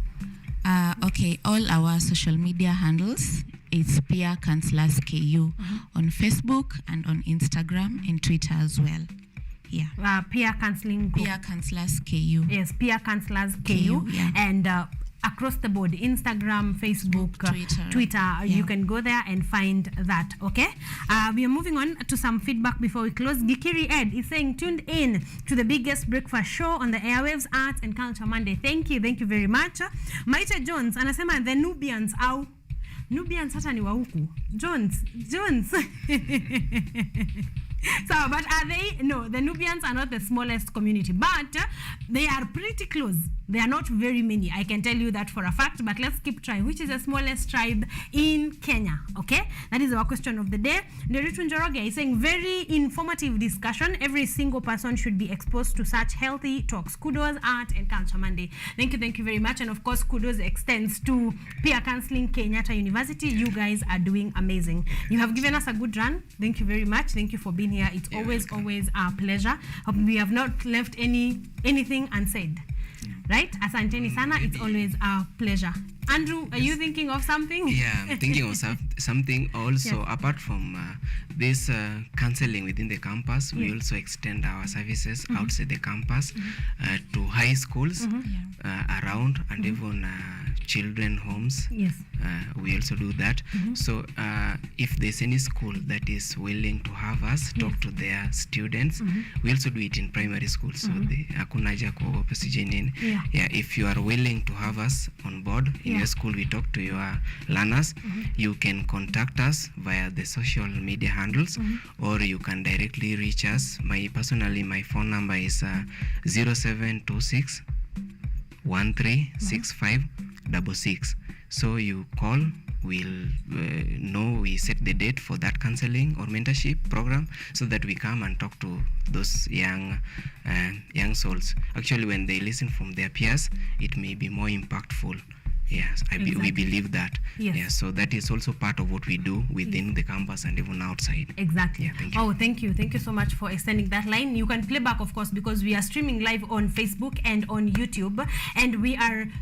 Okay, all our social media handles, it's Peer Counselors KU on Facebook and on Instagram and Twitter as well. Yeah. Peer counseling group. Peer Counselors KU. Yes, Peer Counselors KU. yeah. And across the board, Instagram, Facebook, Twitter, you can go there and find that, okay? We are moving on to some feedback before we close. Gikiri Ed is saying, tuned in to the biggest breakfast show on the airwaves, Arts and Culture Monday. Thank you very much. Maite Jones anasema the Nubians au Nubians hata ni wa huku. Jones. So, but are they? No, the Nubians are not the smallest community, but they are pretty close. They are not very many. I can tell you that for a fact, but let's keep trying. Which is the smallest tribe in Kenya? Okay, that is our question of the day. Neritu Njoroge is saying, very informative discussion. Every single person should be exposed to such healthy talks. Kudos, Art and Culture Monday. Thank you very much. And of course, kudos extends to Peer Counseling Kenyatta University. You guys are doing amazing. You have given us a good run. Thank you very much. Thank you for being here. It's always our pleasure. We have not left anything unsaid. Right? Asanteni sana. It's always our pleasure. Andrew, are you thinking of something? Yeah, I'm thinking of something also. Yes. Apart from this counseling within the campus, we also extend our services outside the campus to high schools around, and even children homes. Yes. We also do that. So if there's any school that is willing to have us talk to their students, we also do it in primary school. So hakuna haja kuogopa sijui nini. Yeah, if you are willing to have us on board in your school, we talk to your learners, you can contact us via the social media handles, or you can directly reach us. My phone number is 0726 136566. So you call, we'll know, we set the date for that counseling or mentorship program, so that we come and talk to those young souls. Actually, when they listen from their peers, it may be more impactful. Yes, we believe that. Yes. Yeah, so that is also part of what we do within the campus and even outside. Exactly. Yeah, thank you. Oh, thank you so much for extending that line. You can play back, of course, because we are streaming live on Facebook and on YouTube, and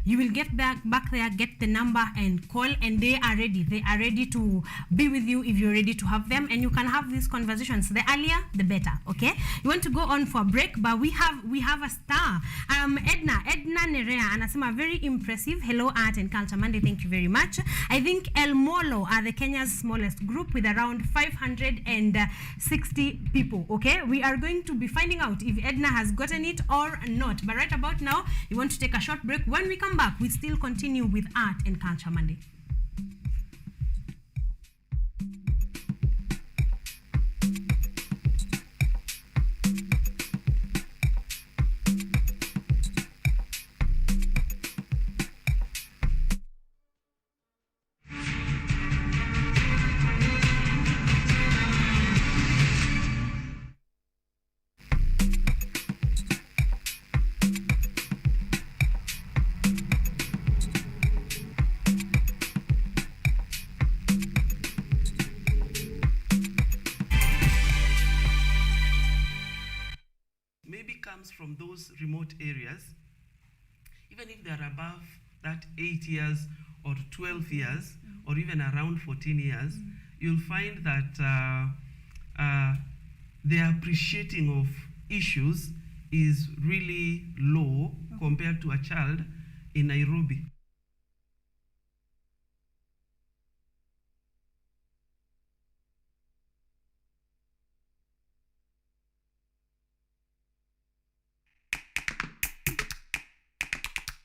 you will get back there, get the number and call, and they are ready to be with you if you're ready to have them, and you can have these conversations. The earlier the better. Okay, you want to go on for a break, but we have a star. Edna Nerea anasema, very impressive. Hello, Art and Culture Monday. Thank you very much. I think El Molo are the Kenya's smallest group with around 560 people. Okay, we are going to be finding out if Edna has gotten it or not. But right about now, we want to take a short break. When we come back, we still continue with Art and Culture Monday. From those remote areas, even if they are above that 8 years or 12 years or even around 14 years, you'll find that their appreciating of issues is really low compared to a child in Nairobi.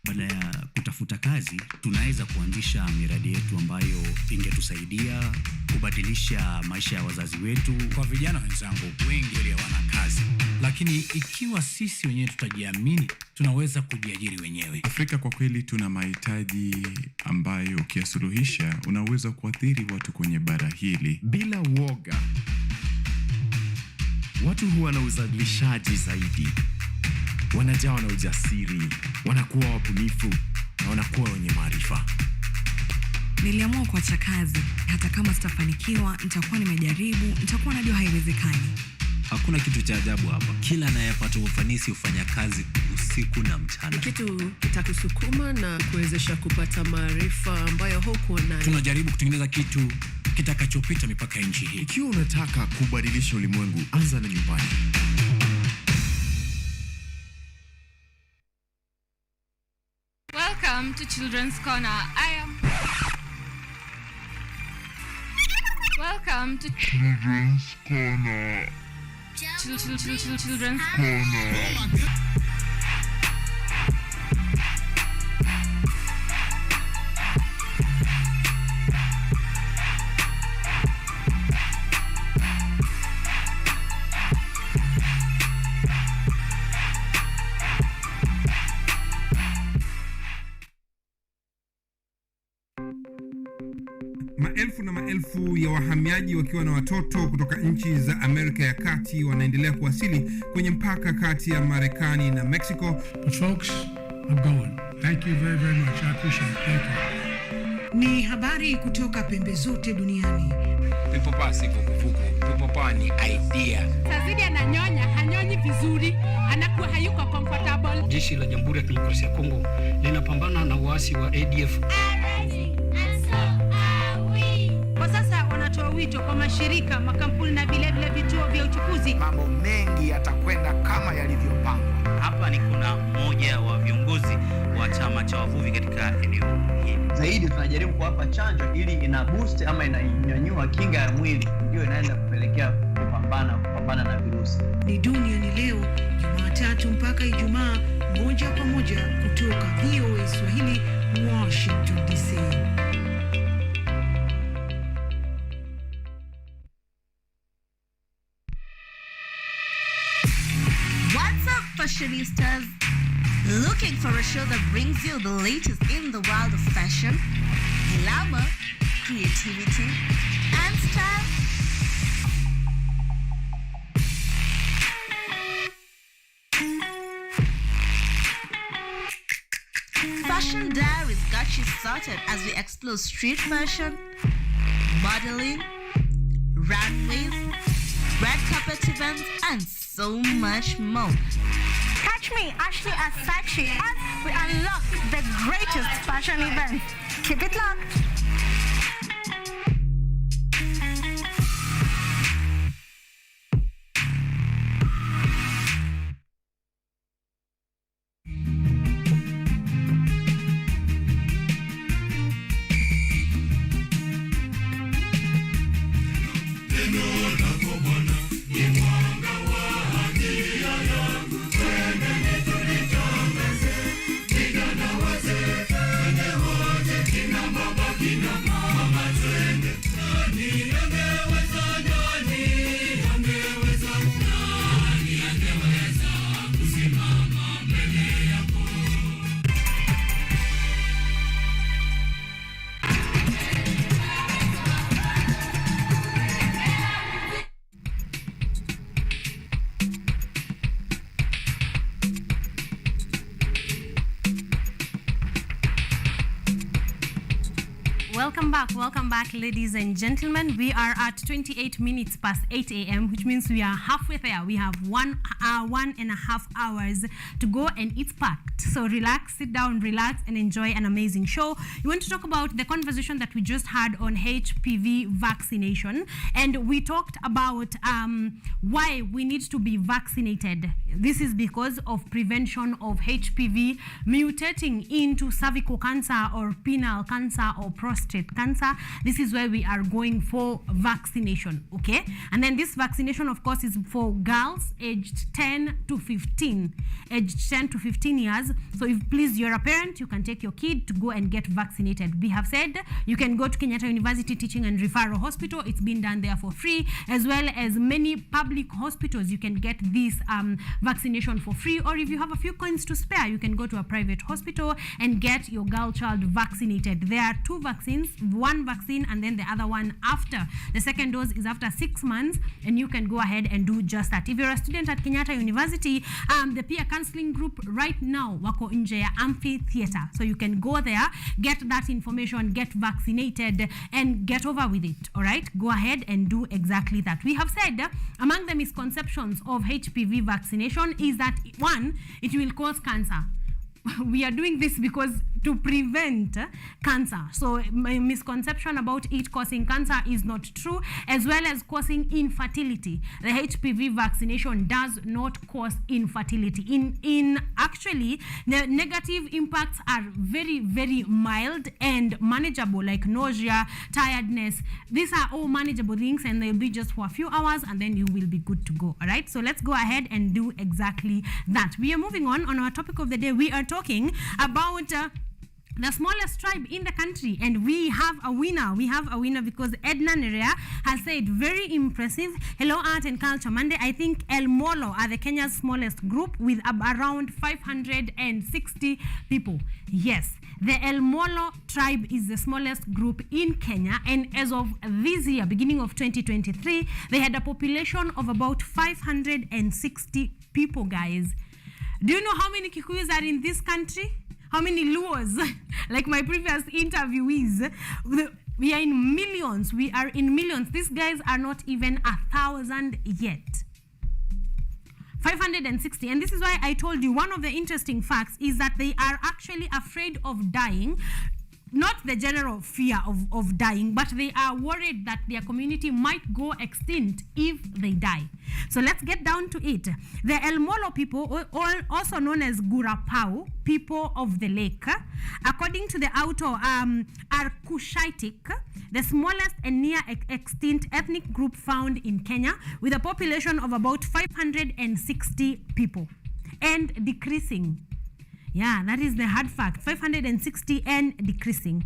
Baada ya kutafuta kazi, tunaweza kuanzisha miradi yetu ambayo ingetusaidia kubadilisha maisha ya wazazi wetu. Kwa vijana wenzangu wengi walio wana kazi, lakini ikiwa sisi wenyewe tutajiamini, tunaweza kujiajiri wenyewe. Afrika kwa kweli tuna mahitaji ambayo ukiyasuluhisha unaweza kuathiri watu kwenye bara hili bila woga. Watu huwa na uzalishaji zaidi, wanajawa na ujasiri, wanakuwa wabunifu na wanakuwa wenye maarifa. Niliamua kuacha kazi, hata kama sitafanikiwa, nitakuwa nimejaribu, nitakuwa najua haiwezekani. Hakuna kitu cha ajabu hapa. Kila anayepata ufanisi hufanya kazi usiku na mchana. Ni kitu kitakusukuma na kuwezesha kupata maarifa ambayo hukuwa nayo. Tunajaribu kutengeneza kitu kitakachopita mipaka nchi hii. Ikiwa unataka kubadilisha ulimwengu, anza na nyumbani. Welcome to Children's Corner. Welcome to Children's Corner. Children's Corner. Maelfu na maelfu ya wahamiaji wakiwa na watoto kutoka nchi za Amerika ya Kati wanaendelea kuwasili kwenye mpaka kati ya Marekani na Mexico. But folks, I'm going. Thank you very, very much. I appreciate it. Thank you. Ni habari kutoka pembe zote duniani. Pepo pasi kukufuku. Pepo pa ni idea. Sazidi ananyonya, hanyonyi vizuri, anakuwa hayuko comfortable. Jeshi la Jamhuri ya Kidemokrasia ya Kongo linapambana na waasi wa ADF. Kwa sasa wanatoa wito kwa mashirika, makampuni na vile vituo vya uchukuzi. Mambo mengi yatakwenda kama yalivyopangwa. Hapa ni kuna mmoja wa viongozi wa chama cha wavuvi katika eneo hili. Zaidi tunajaribu kuwapa chanjo ili ina boost ama inanyanyua kinga ya mwili, ndio inaenda kupelekea kupambana na virusi. Ni duniani leo, Jumatatu mpaka Ijumaa, moja kwa moja kutoka VOA Swahili, Washington DC. What's up, fashionistas? Looking for a show that brings you the latest in the world of fashion, glamour, creativity, and style? Fashion Diaries got you started as we explore street fashion, modeling, runways, red carpet events, and so much more. Catch me, Ashley and Sachi, as we unlock the greatest fashion events. Keep it locked. Welcome back, ladies and gentlemen. We are at 28 minutes past 8 a.m., which means we are halfway there. We have 1.5 hours to go, and it's packed. So relax, sit down, relax, and enjoy an amazing show. We want to talk about the conversation that we just had on HPV vaccination, and we talked about why we need to be vaccinated. This is because of prevention of HPV mutating into cervical cancer or penile cancer or prostate prostate cancer. This is where we are going for vaccination, okay? And then this vaccination, of course, is for girls aged 10 to 15 years. So if please you're a parent, you can take your kid to go and get vaccinated. We have said you can go to Kenyatta University Teaching and Referral Hospital. It's been done there for free, as well as many public hospitals. You can get this vaccination for free, or if you have a few coins to spare, you can go to a private hospital and get your girl child vaccinated. There are 2 vaccines, one vaccine and then the other one after. The second dose is after 6 months, and you can go ahead and do just that. If you're a student at Kenyatta University, the peer counseling group right now wako nje ya amphitheater, so you can go there, get that information, get vaccinated, and get over with it. All right, go ahead and do exactly that. We have said among the misconceptions of HPV vaccination is that 1, it will cause cancer. We are doing this because to prevent cancer. So my misconception about it causing cancer is not true, as well as causing infertility. The HPV vaccination does not cause infertility. In actually, the negative impacts are very, very mild and manageable, like nausea, tiredness. These are all manageable things, and they'll be just for a few hours, and then you will be good to go. All right, so let's go ahead and do exactly that. We are moving on our topic of the day. We are talking about the smallest tribe in the country, and we have a winner. We have a winner because Edna Nerea has said, very impressive. Hello, Art and Culture Monday. I think El Molo are the Kenya's smallest group with around 560 people. Yes, the El Molo tribe is the smallest group in Kenya, and as of this year, beginning of 2023, they had a population of about 560 people, guys. Do you know how many Kikuyus are in this country? How many Luos? Like my previous interviewees, we are in millions. We are in millions. These guys are not even 1,000 yet. 560. And this is why I told you one of the interesting facts is that they are actually afraid of dying. Not the general fear of dying, but they are worried that their community might go extinct if they die. So let's get down to it. The El Molo people, also known as Gurapau, people of the lake, according to the author, are Cushitic, the smallest and near extinct ethnic group found in Kenya, with a population of about 560 people and decreasing. Yeah, that is the hard fact. 560 and decreasing.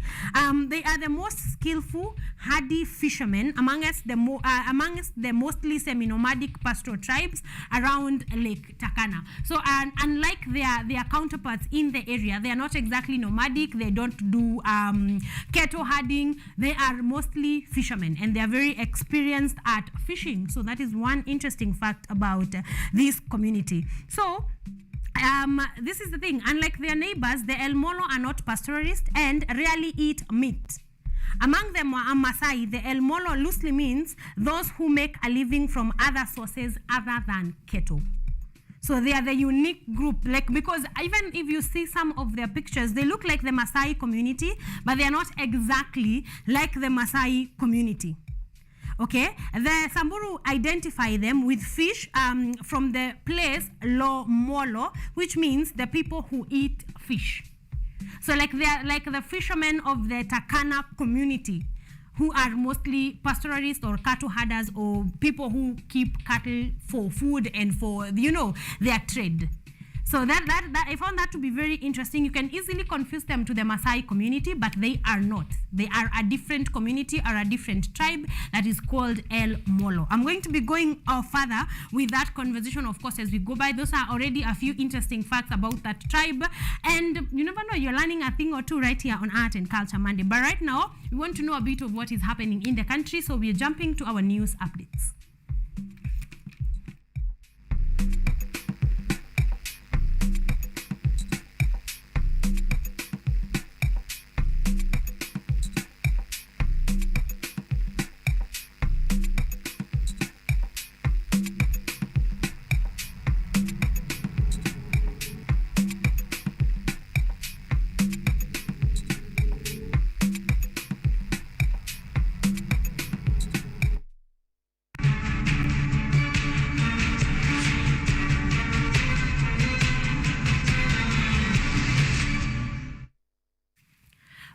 They are the most skillful, hardy fishermen amongst the mostly semi-nomadic pastoral tribes around Lake Turkana. So, unlike their counterparts in the area, they are not exactly nomadic. They don't do cattle herding. They are mostly fishermen, and they are very experienced at fishing. So that is one interesting fact about this community. So, this is the thing. Unlike their neighbors, the El Molo are not pastoralists and rarely eat meat. Among them are Maasai. The El Molo loosely means those who make a living from other sources other than cattle. So they are the unique group, like, because even if you see some of their pictures, they look like the Maasai community, but they are not exactly like the Maasai community. Okay, the Samburu identify them with fish from the place Lo Molo, which means the people who eat fish. So like they are like the fishermen of the Turkana community, who are mostly pastoralists or cattle herders or people who keep cattle for food and for, you know, their trade. So that I found that to be very interesting. You can easily confuse them to the Maasai community, but they are not. They are a different community or a different tribe that is called El Molo. I'm going to be going further with that conversation, of course, as we go by. Those are already a few interesting facts about that tribe. And you never know, you're learning a thing or two right here on Art and Culture Monday. But right now, we want to know a bit of what is happening in the country. So we're jumping to our news updates.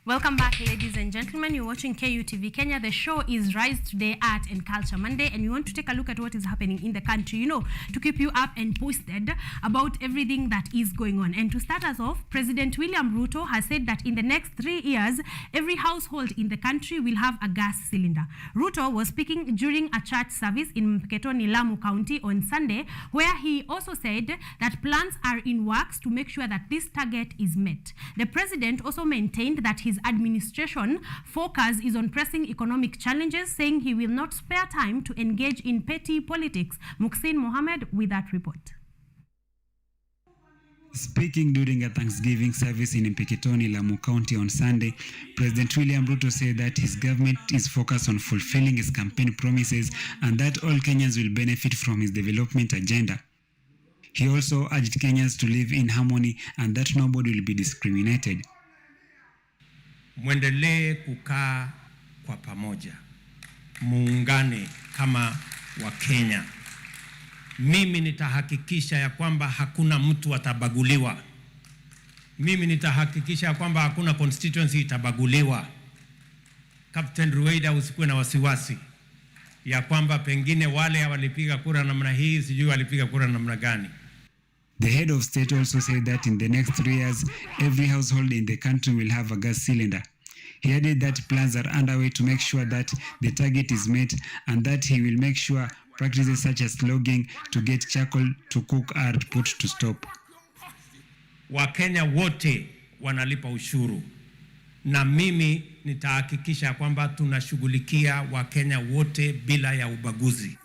Welcome back, ladies and gentlemen. You're watching KUTV Kenya. The show is Rise Today Art and Culture Monday, and we want to take a look at what is happening in the country, to keep you up and posted about everything that is going on. And to start us off, President William Ruto has said that in the next 3 years, every household in the country will have a gas cylinder. Ruto was speaking during a church service in Mpeketoni, Lamu County on Sunday, where he also said that plans are in works to make sure that this target is met. The president also maintained that his administration focus is on pressing economic challenges, saying he will not spare time to engage in petty politics. Muksin Mohammed with that report. Speaking during a Thanksgiving service in Mpeketoni, Lamu County on Sunday, President William Ruto said that his government is focused on fulfilling his campaign promises and that all Kenyans will benefit from his development agenda. He also urged Kenyans to live in harmony and that nobody will be discriminated. Mwendelee kukaa kwa pamoja, muungane kama wa Kenya. Mimi nitahakikisha ya kwamba hakuna mtu atabaguliwa. Mimi nitahakikisha ya kwamba hakuna constituency itabaguliwa. Captain Rueda, usikuwe na wasiwasi ya kwamba pengine wale walipiga kura namna hii, sijui walipiga kura namna gani. The head of state also said that in the next 3 years, every household in the country will have a gas cylinder. He added that plans are underway to make sure that the target is met and that he will make sure practices such as logging to get charcoal to cook are put to stop. Wakenya wote wanalipa ushuru na mimi nitahakikisha kwamba tunashughulikia Wakenya wote bila ya ubaguzi.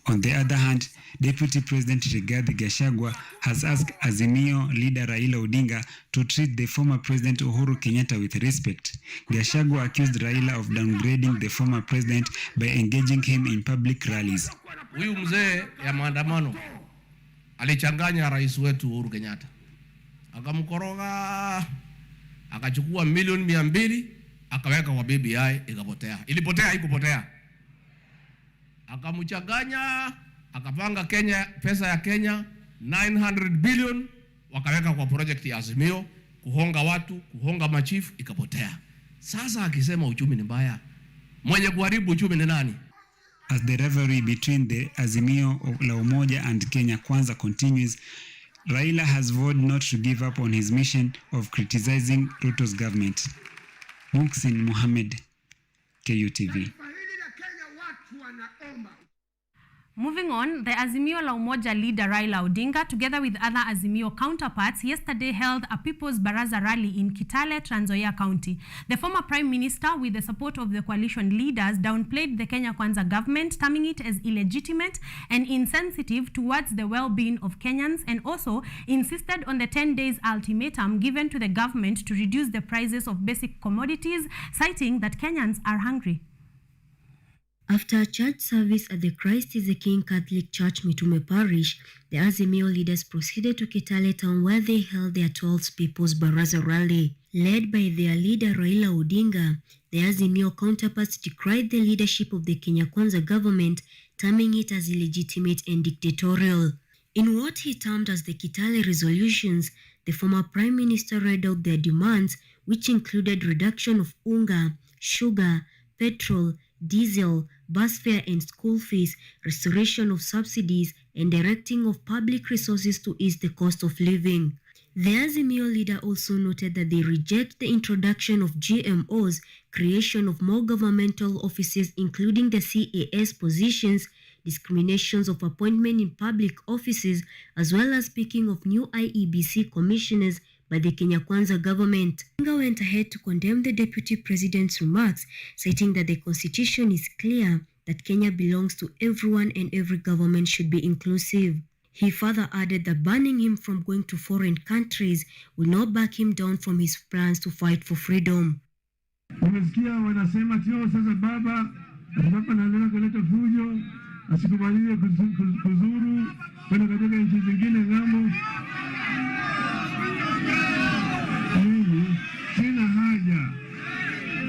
On the other hand, Deputy President Rigathi Gachagua has asked Azimio leader Raila Odinga to treat the former President Uhuru Kenyatta with respect. Gachagua accused Raila of downgrading the former president by engaging him in public rallies. Huyu mzee ya maandamano alichanganya rais wetu Uhuru Kenyatta. Akamkoroga, akachukua milioni 200 akaweka kwa BBI, ikapotea. Ilipotea, haikupotea. Akamchanganya, akapanga Kenya, pesa ya Kenya 900 billion wakaweka kwa project ya Azimio, kuhonga watu, kuhonga machifu, ikapotea. Sasa akisema uchumi ni mbaya, mwenye kuharibu uchumi ni nani? As the rivalry between the Azimio la Umoja and Kenya Kwanza continues, Raila has vowed not to give up on his mission of criticizing Ruto's government. Muksin Mohammed, KUTV. Moving on, the Azimio la Umoja leader Raila Odinga, together with other Azimio counterparts, yesterday held a People's Baraza rally in Kitale, Trans Nzoia County. The former Prime Minister, with the support of the coalition leaders, downplayed the Kenya Kwanza government, terming it as illegitimate and insensitive towards the well-being of Kenyans, and also insisted on the 10 days ultimatum given to the government to reduce the prices of basic commodities, citing that Kenyans are hungry. After a church service at the Christ is the King Catholic Church, Mitume Parish, the Azimio leaders proceeded to Kitale town where they held their 12th People's Baraza rally. Led by their leader Raila Odinga, the Azimio counterparts decried the leadership of the Kenya Kwanza government, terming it as illegitimate and dictatorial. In what he termed as the Kitale resolutions, the former Prime Minister read out their demands, which included reduction of unga, sugar, petrol, diesel, bus fare and school fees, restoration of subsidies, and directing of public resources to ease the cost of living. The Azimio leader also noted that they reject the introduction of GMOs, creation of more governmental offices including the CAS positions, discriminations of appointment in public offices, as well as picking of new IEBC commissioners by the Kenya Kwanza government. Odinga went ahead to condemn the deputy president's remarks, citing that the constitution is clear that Kenya belongs to everyone and every government should be inclusive. He further added that banning him from going to foreign countries will not back him down from his plans to fight for freedom. Umesikia wanasema tio sasa baba anaendelea kuleta fujo, asikubaliwe kuzuru kwenda katika nchi zingine ng'ambo.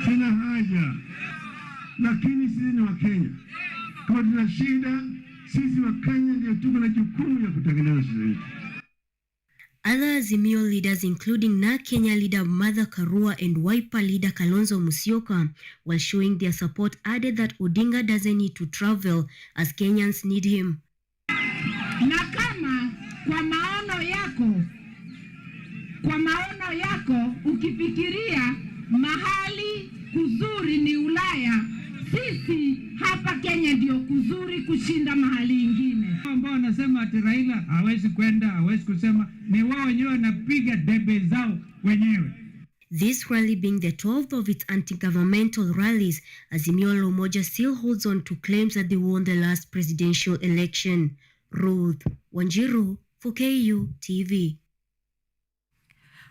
Sina haja, lakini sisi ni Wakenya. Kama tuna shida, sisi Wakenya ndio tuko na jukumu ya kutengeneza shida. Other Azimio leaders, including NA Kenya leader Martha Karua and Wiper leader Kalonzo Musyoka, while showing their support, added that Odinga doesn't need to travel as Kenyans need him. Na kama kwa maono yako ukifikiria mahali kuzuri ni Ulaya, sisi hapa Kenya ndio kuzuri kushinda mahali ingine. Ambao wanasema ati Raila hawezi kwenda, hawezi kusema, ni wao wenyewe wanapiga debe zao wenyewe. This rally being the 12th of its anti-governmental rallies, Azimio la Umoja still holds on to claims that they won the last presidential election. Ruth Wanjiru for KU TV.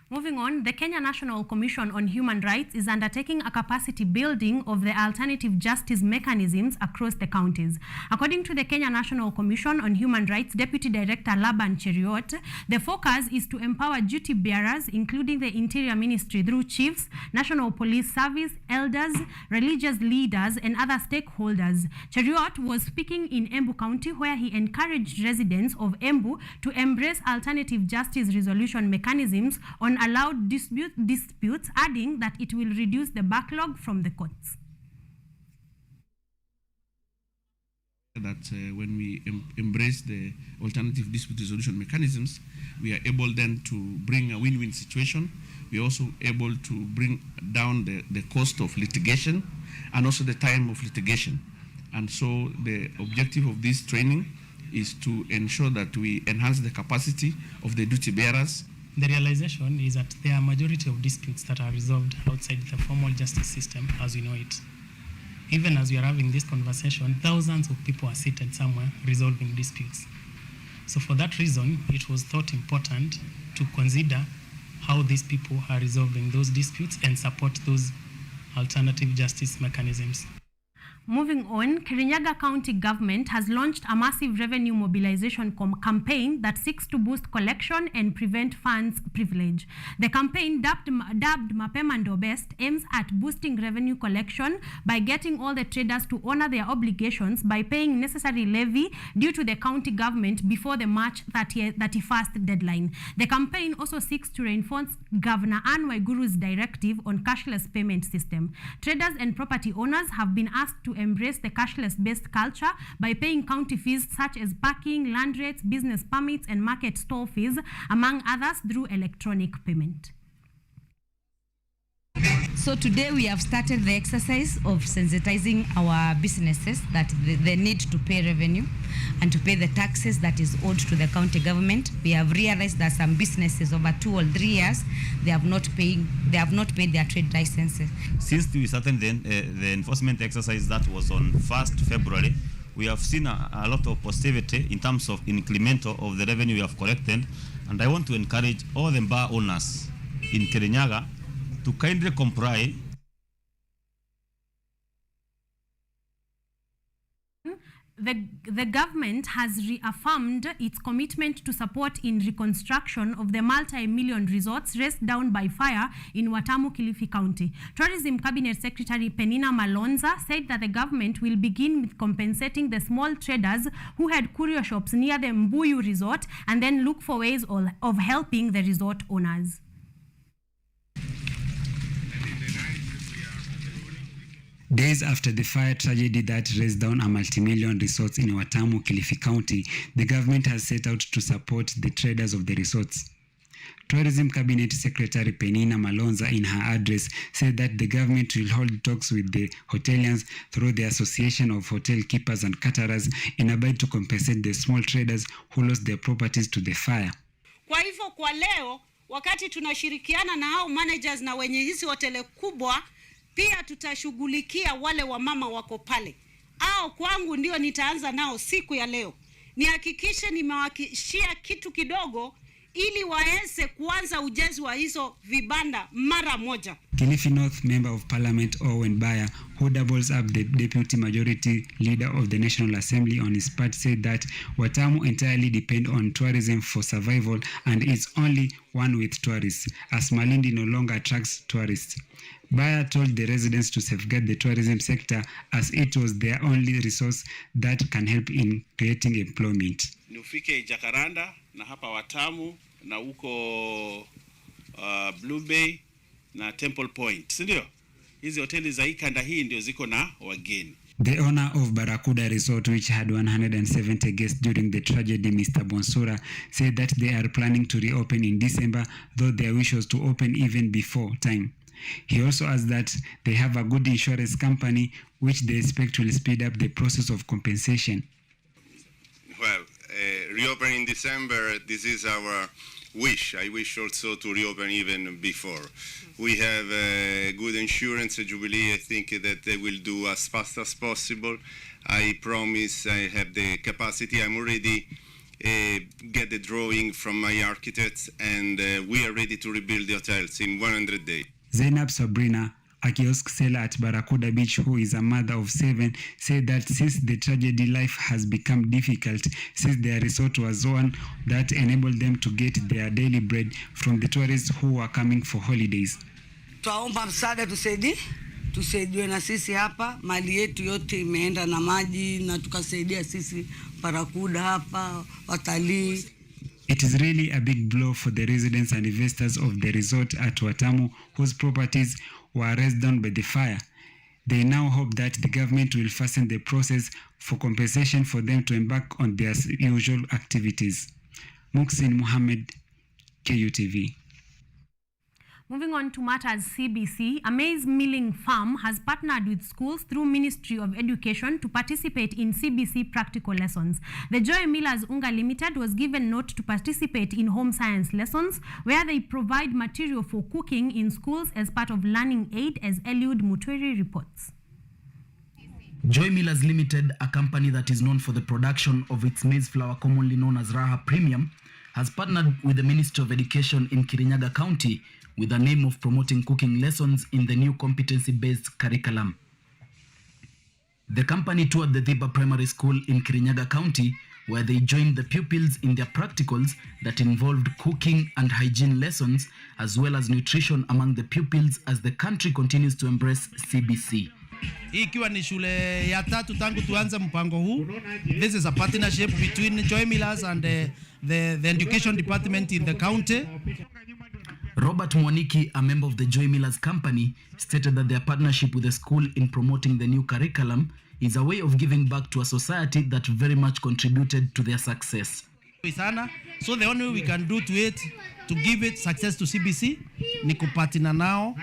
Moving on, the Kenya National Commission on Human Rights is undertaking a capacity building of the alternative justice mechanisms across the counties. According to the Kenya National Commission on Human Rights Deputy Director Laban Cheriot, the focus is to empower duty bearers, including the Interior Ministry through chiefs, National Police Service, elders, religious leaders, and other stakeholders. Cheriot was speaking in Embu County, where he encouraged residents of Embu to embrace alternative justice resolution mechanisms on allowed disputes, adding that it will reduce the backlog from the courts. That when we embrace the alternative dispute resolution mechanisms, we are able then to bring a win-win situation. We are also able to bring down the cost of litigation and also the time of litigation. And so the objective of this training is to ensure that we enhance the capacity of the duty bearers. The realization is that there are a majority of disputes that are resolved outside the formal justice system as we know it. Even as we are having this conversation, thousands of people are seated somewhere resolving disputes. So for that reason, it was thought important to consider how these people are resolving those disputes and support those alternative justice mechanisms. Moving on, Kirinyaga County Government has launched a massive revenue mobilization campaign that seeks to boost collection and prevent funds privilege. The campaign, dubbed Mapema Ndo Best, aims at boosting revenue collection by getting all the traders to honor their obligations by paying necessary levy due to the county government before the March 31st deadline. The campaign also seeks to reinforce Governor Anne Waiguru's directive on cashless payment system. Traders and property owners have been asked to embrace the cashless-based culture by paying county fees such as parking, land rates, business permits, and market stall fees, among others, through electronic payment. So today we have started the exercise of sensitizing our businesses that they need to pay revenue and to pay the taxes that is owed to the county government. We have realized that some businesses over 2 or 3 years, they have not paid their trade licenses. Since we started the enforcement exercise that was on 1st February, we have seen a lot of positivity in terms of incremental of the revenue we have collected, and I want to encourage all the bar owners in Kirinyaga to kindly comply. The government has reaffirmed its commitment to support in reconstruction of the multi-million resorts raced down by fire in Watamu, Kilifi County. Tourism Cabinet Secretary Penina Malonza said that the government will begin with compensating the small traders who had curio shops near the Mbuyu resort and then look for ways of helping the resort owners. Days after the fire tragedy that razed down a multi-million resorts in Watamu, Kilifi County, the government has set out to support the traders of the resorts. Tourism Cabinet Secretary Penina Malonza in her address said that the government will hold talks with the hoteliers through the Association of Hotel Keepers and Caterers in a bid to compensate the small traders who lost their properties to the fire. Kwa hivyo kwa leo, wakati tunashirikiana na hao managers na wenye hizi hoteli kubwa, pia tutashughulikia wale wamama wako pale. Kwangu ndio nitaanza nao siku ya leo. Nihakikishe nimewakishia kitu kidogo ili waeze kuanza ujenzi wa hizo vibanda mara moja. Kilifi North Member of Parliament Owen Baya, who doubles up the deputy majority leader of the National Assembly on his part, said that Watamu entirely depend on tourism for survival and is only one with tourists, as Malindi no longer attracts tourists. Baya told the residents to safeguard the tourism sector as it was their only resource that can help in creating employment. Nufike Jacaranda na hapa Watamu na huko Blue Bay na Temple Point, si ndio? Hizi hoteli za kanda hii ndio ziko na wageni. The owner of Barracuda Resort, which had 170 guests during the tragedy, Mr. Bonsura, said that they are planning to reopen in December, though their wish was to open even before time. He also adds that they have a good insurance company, which they expect will speed up the process of compensation. Well, reopen in December, this is our wish. I wish also to reopen even before. We have good insurance at Jubilee. I think that they will do as fast as possible. I promise I have the capacity. I'm already get the drawing from my architects, and we are ready to rebuild the hotels in 100 days. Zainab Sabrina, a kiosk seller at Barracuda Beach, who is a mother of 7, said that since the tragedy, life has become difficult, since their resort was one that enabled them to get their daily bread from the tourists who are coming for holidays. Twaomba msaada tusaidiwe na sisi hapa, mali yetu yote imeenda na maji, na tukasaidia sisi Barracuda hapa, watalii. It is really a big blow for the residents and investors of the resort at Watamu, whose properties were razed down by the fire. They now hope that the government will fasten the process for compensation for them to embark on their usual activities. Muksin Muhammad, KUTV. Moving on to matters CBC, a maize milling farm has partnered with schools through Ministry of Education to participate in CBC practical lessons. The Joy Millers Unga Limited was given note to participate in home science lessons, where they provide material for cooking in schools as part of learning aid, as Eliud Mutweri reports. Joy Millers Limited, a company that is known for the production of its maize flour commonly known as Raha Premium, has partnered with the Ministry of Education in Kirinyaga County with the name of promoting cooking lessons in the new competency-based curriculum. The company toured the Dhiba Primary School in Kirinyaga County, where they joined the pupils in their practicals that involved cooking and hygiene lessons, as well as nutrition among the pupils as the country continues to embrace CBC. Hii ikiwa ni shule ya 3 tangu tuanze mpango huu. This is a partnership between Joy Millers and the education department in the county. Robert Mwaniki, a member of the Joy Millers company, stated that their partnership with the school in promoting the new curriculum is a way of giving back to a society that very much contributed to their success. So the only way we can do to it, to give it success to CBC, ni kupatina nao,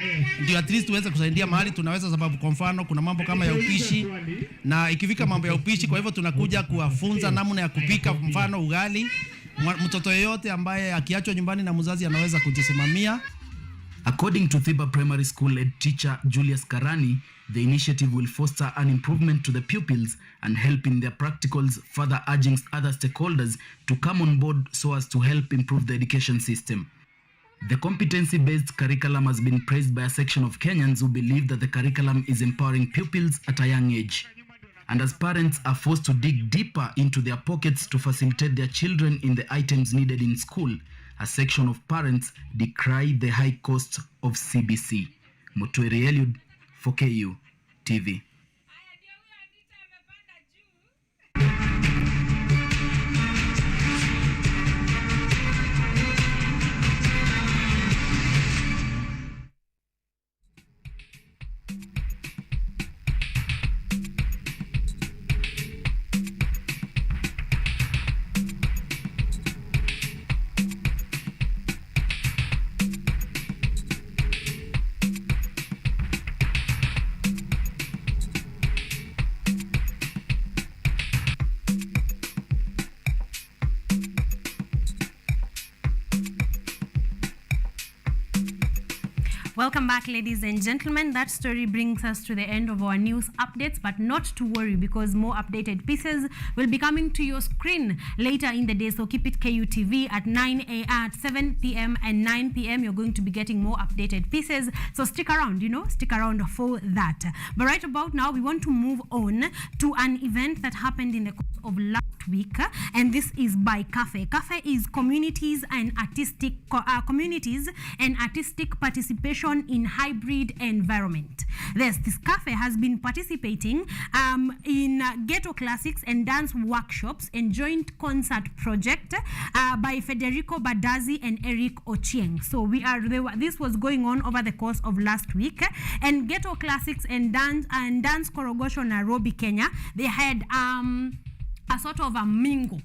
ndio at least tuweze kusaidia mahali tunaweza, sababu kwa mfano kuna mambo kama ya upishi, na ikifika mambo ya upishi, kwa hivyo tunakuja kuwafunza namna ya kupika mfano ugali. Mtoto yeyote ambaye akiachwa nyumbani na mzazi anaweza kujisimamia. According to Dhiba Primary School head teacher Julius Karani, the initiative will foster an improvement to the pupils and help in their practicals, further urging other stakeholders to come on board so as to help improve the education system. The competency-based curriculum has been praised by a section of Kenyans who believe that the curriculum is empowering pupils at a young age. And as parents are forced to dig deeper into their pockets to facilitate their children in the items needed in school, a section of parents decry the high cost of CBC. Mutweri Eliud for KU TV. Welcome back, ladies and gentlemen. That story brings us to the end of our news updates, but not to worry, because more updated pieces will be coming to your screen later in the day. So keep it KUTV at 9 a.m. at 7 p.m. and 9 p.m. You're going to be getting more updated pieces. So stick around, stick around for that. But right about now, we want to move on to an event that happened in the of last week, and this is by CAFE. CAFE is communities and artistic participation in hybrid environment. This CAFE has been participating in ghetto classics and dance workshops and joint concert project by Federico Badazi and Eric Ochieng. So this was going on over the course of last week, and ghetto classics and dance Korogosho Nairobi, Kenya, they had a sort of a mingle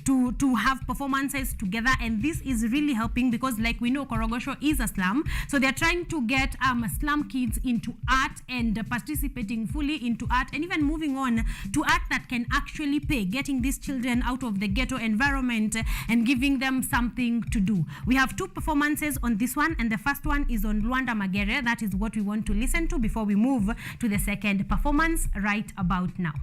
to have performances together, and this is really helping because, like we know, Korogosho is a slum, so they're trying to get slum kids into art and participating fully into art, and even moving on to art that can actually pay, getting these children out of the ghetto environment and giving them something to do. We have 2 performances on this one, and the first one is on Luanda Magere. That is what we want to listen to before we move to the second performance right about now.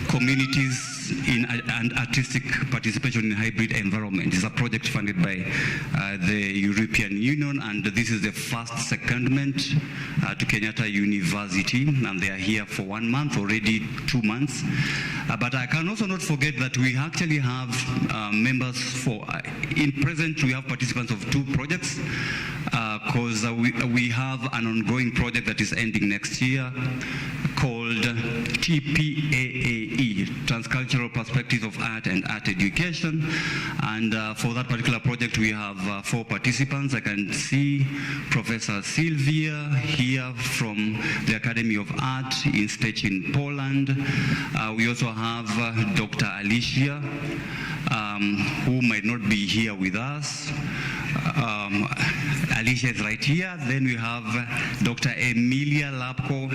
Communities and artistic participation in hybrid environment is a project funded by the European Union, and this is the first secondment to Kenyatta University, and they are here for 1 month, already 2 months. But I can also not forget that we actually have members for, in present we have participants of 2 projects, because we have an ongoing project that is ending next year called TPAAE, Transcultural Perspectives of Art and Art Education. And for that particular project, we have 4 participants. I can see Professor Sylvia here from the Academy of Art in Szczecin, Poland. We also have Dr. Alicia, who might not be here with us. Alicia is right here. Then we have Dr. Emilia Lapko,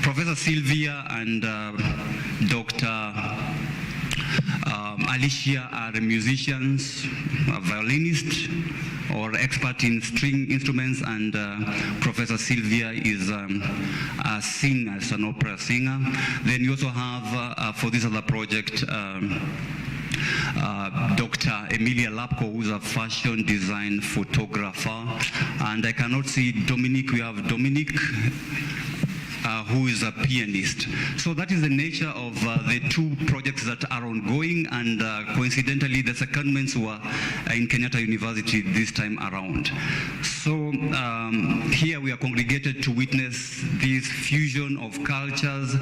Professor Sylvia and Dr. Alicia are musicians, violinists, or expert in string instruments, and Professor Sylvia is a singer, an opera singer. Then you also have, for this other project, Dr. Emilia Lapko, who's a fashion design photographer. And I cannot see Dominic. We have Dominic, who is a pianist. So that is the nature of the 2 projects that are ongoing, and coincidentally the secondments were in Kenyatta University this time around. So here we are congregated to witness this fusion of cultures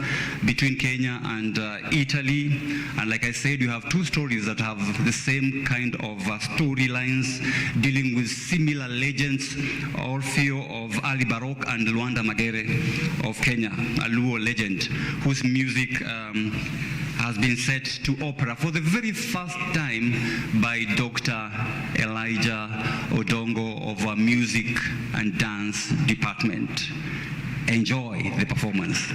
between Kenya and Italy. And like I said, you have 2 stories that have the same kind of storylines dealing with similar legends, Orfeo of Ali Baroque and Luanda Magere of Kenya, a Luo legend whose music has been set to opera for the very first time by Dr. Elijah Odongo of our Music and Dance Department. Enjoy the performance.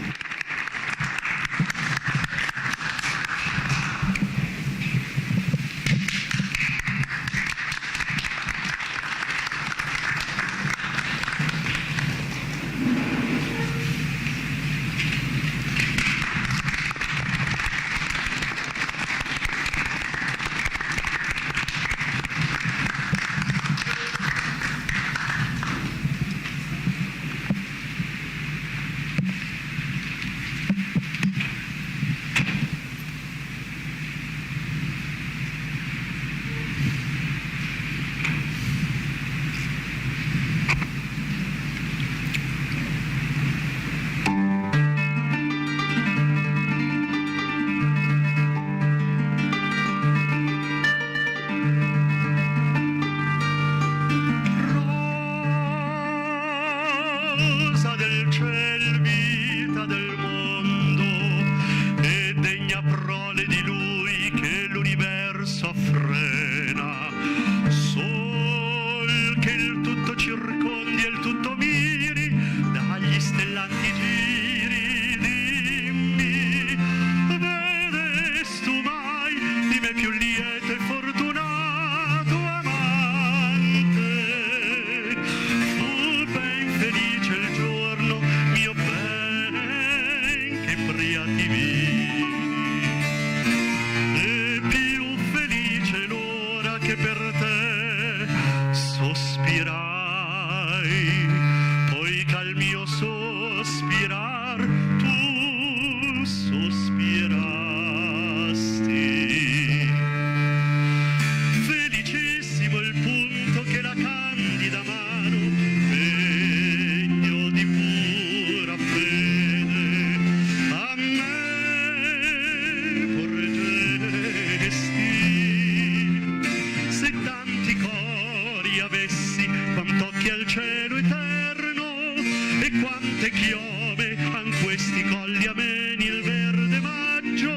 eterno, e quante chiome han questi colli ameni, il verde maggio,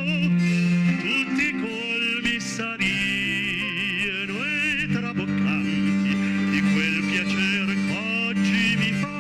tutti colmi sarino e traboccanti di quel piacere qu'oggi mi fa.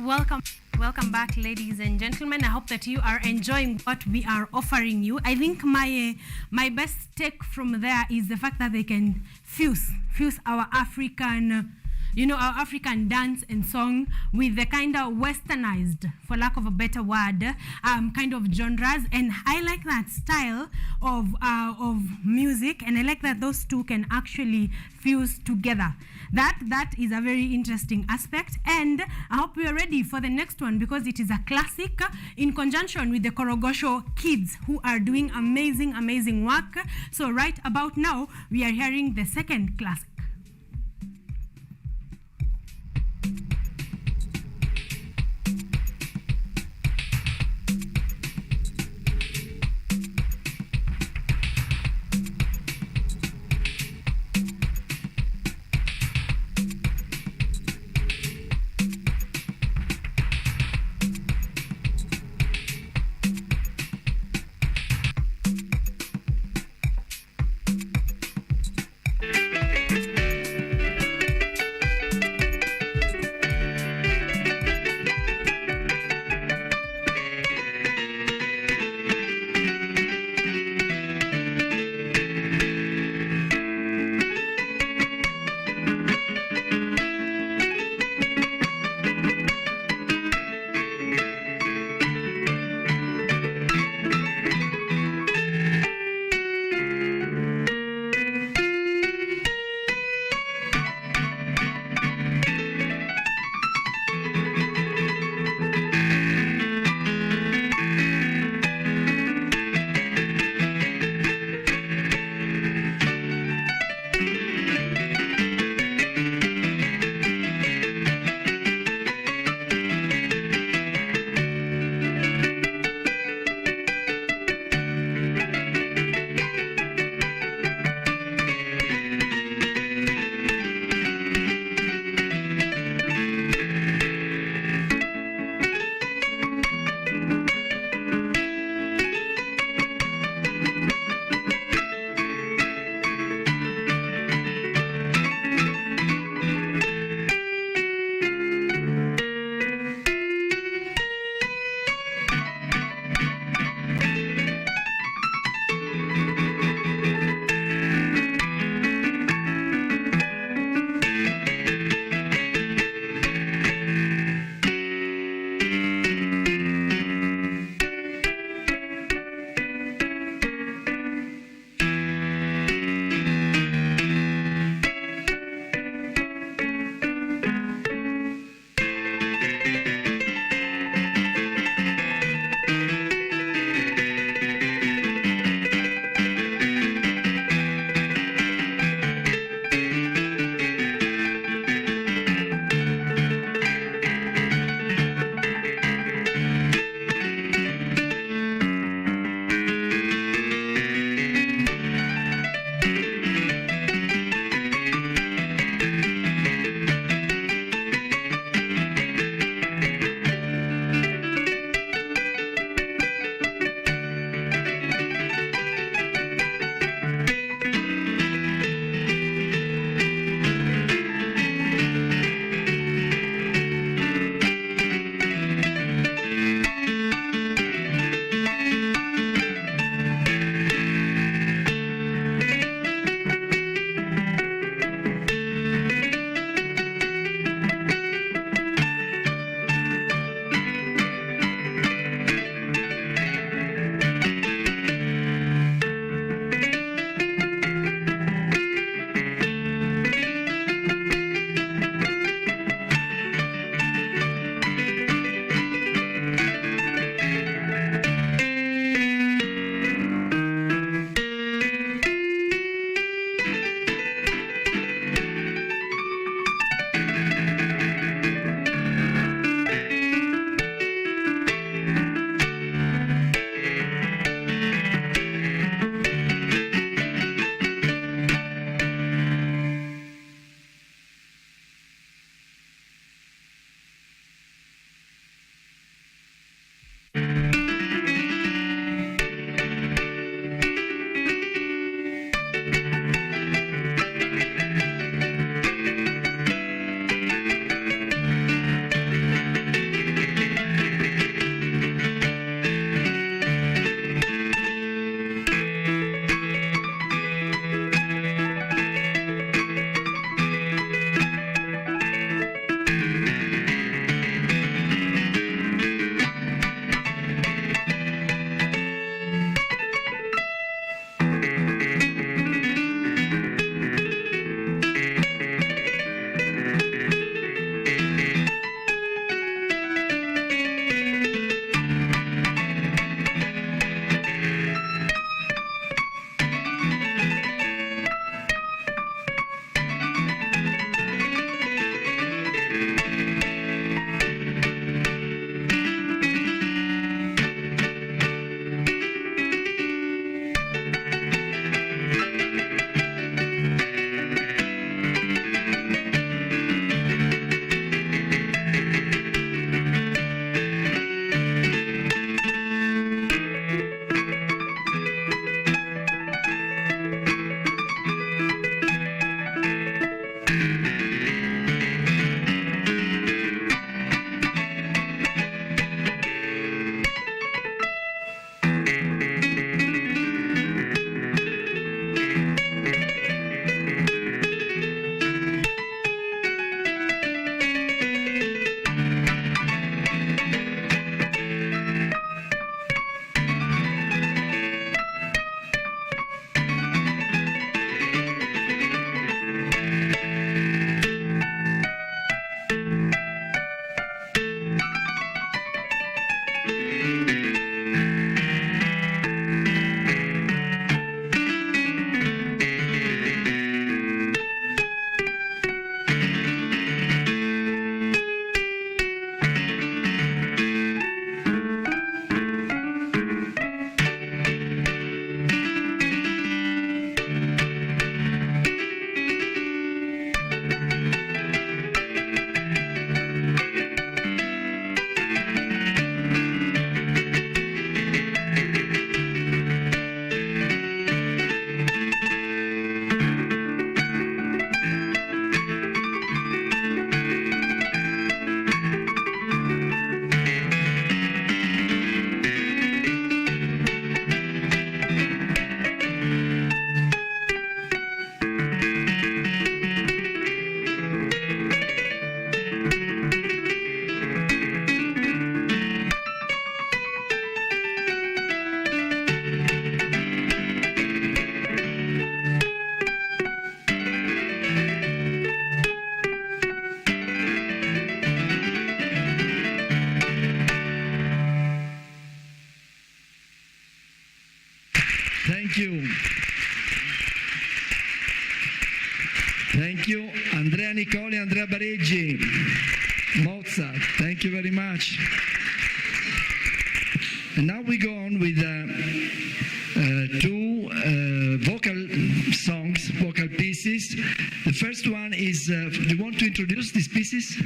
Welcome back, ladies and gentlemen. I hope that you are enjoying what we are offering you. I think my best take from there is the fact that they can fuse our African, our African dance and song with the kind of westernized, for lack of a better word, kind of genres. And I like that style of music, and I like that those two can actually fuse together. That is a very interesting aspect, and I hope we are ready for the next one because it is a classic in conjunction with the Korogosho kids who are doing amazing work. So right about now, we are hearing the second classic. Thank you. Thank you, Andrea Nicoli, Andrea Bareggi, Mozart. Thank you very much. And now we go on with two vocal songs, vocal pieces. The first one is, do you want to introduce these pieces?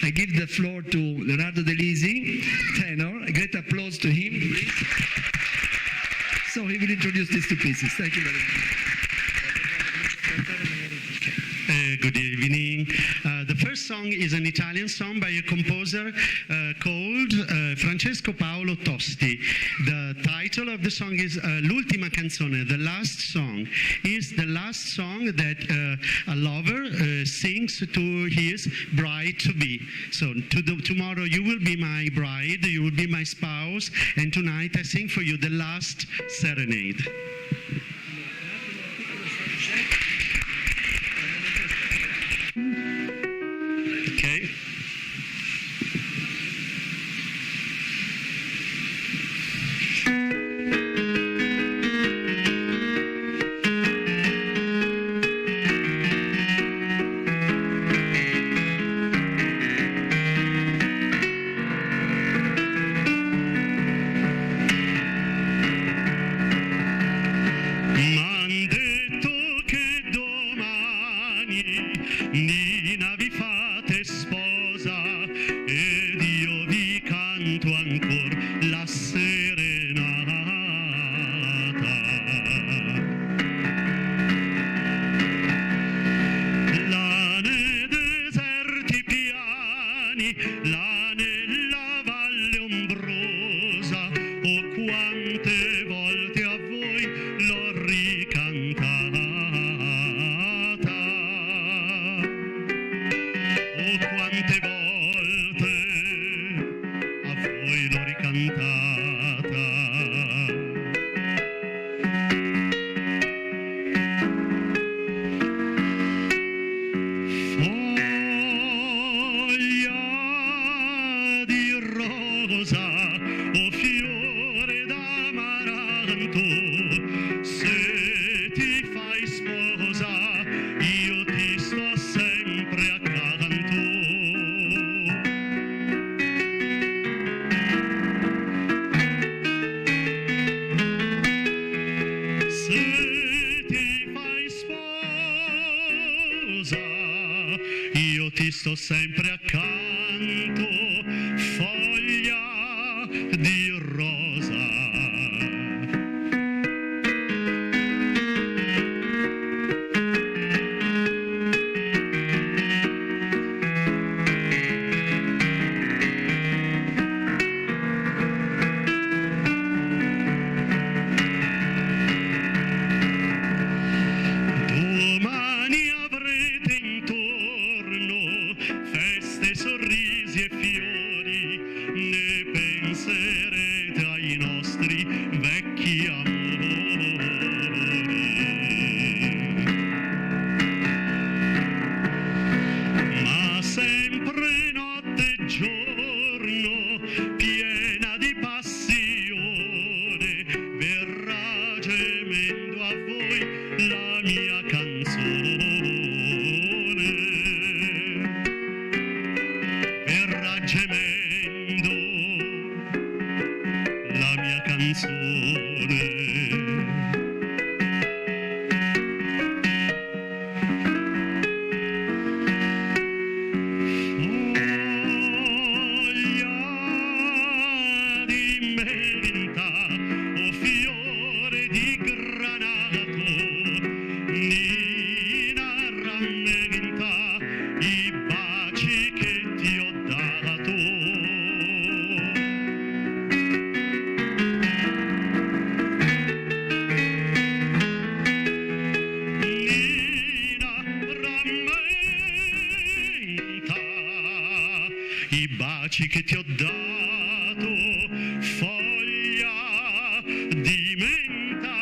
I give the floor to Leonardo De Lisi, tenor. A great applause to him, please. So he will introduce these two pieces. Thank you very much. Good evening. The first song is an Italian song by a composer called Francesco Paolo Tosti. The title of the song is L'ultima canzone, the last song. Is the last song that a lover sings to his bride-to-be. So tomorrow you will be my bride, you will be my spouse, and tonight I sing for you the last serenade. Okay. M'han detto che domani Nina vi fate sposa ed io vi canto ancora la serenata. Là nei deserti piani, là nella valle ombrosa, oh quante volte a voi l'ho ricantata. Oh quante volte a voi l'ho ricantata. Foglia di rosa, o fiore d'amaranto, se ti fai sposa io ti sto sempre accanto. Se ti fai sposa io ti sto sempre accanto, foglia di rosa. Domani avrete intorno feste, sorrisi e fiori, ne penserete ai nostri vecchi amori. Ma sempre notte e giorno, piena di passione, verrà gemendo a voi la mia canzone. Verrà gemendo la mia canzone. Foglia di menta, o fiore di granato, Nina rammenta i baci che ti ho dato. Nina rammenta i baci che ti ho dato, foglia di menta.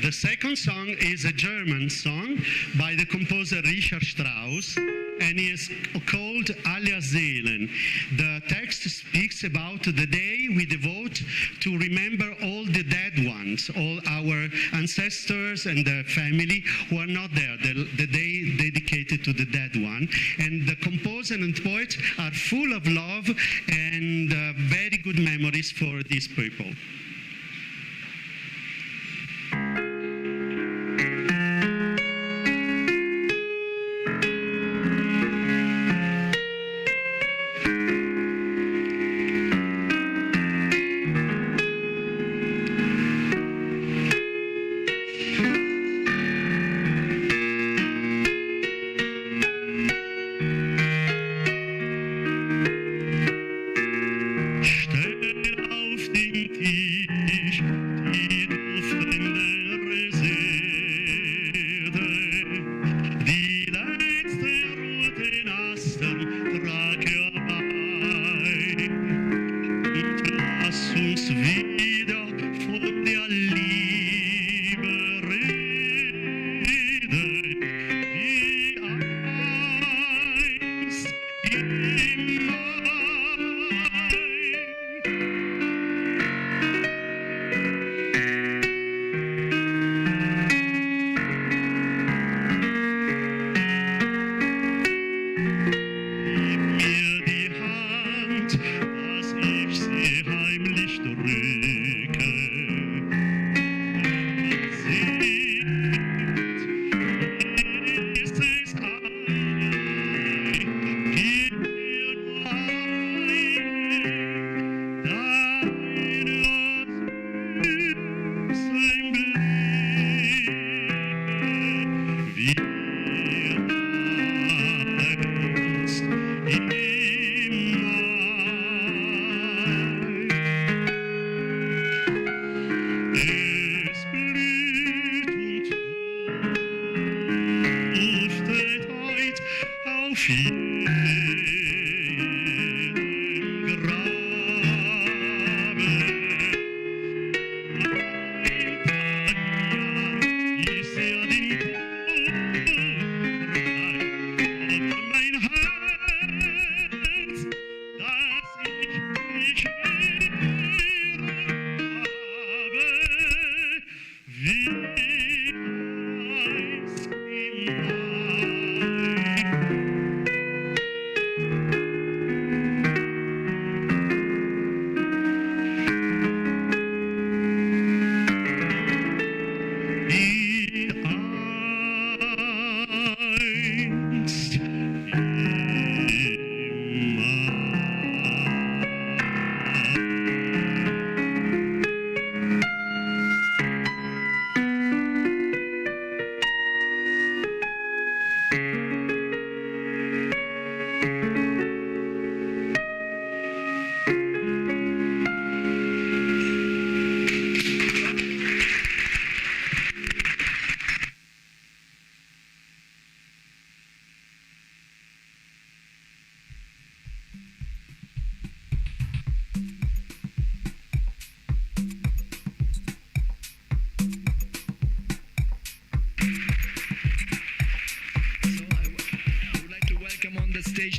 The second song is a German song by the composer Richard Strauss, and is called Alle Seelen. The text speaks about the day we devote to remember all the dead ones, all our ancestors and the family who are not there, the day dedicated to the dead one. And the composer and poet are full of love and very good memories for these people.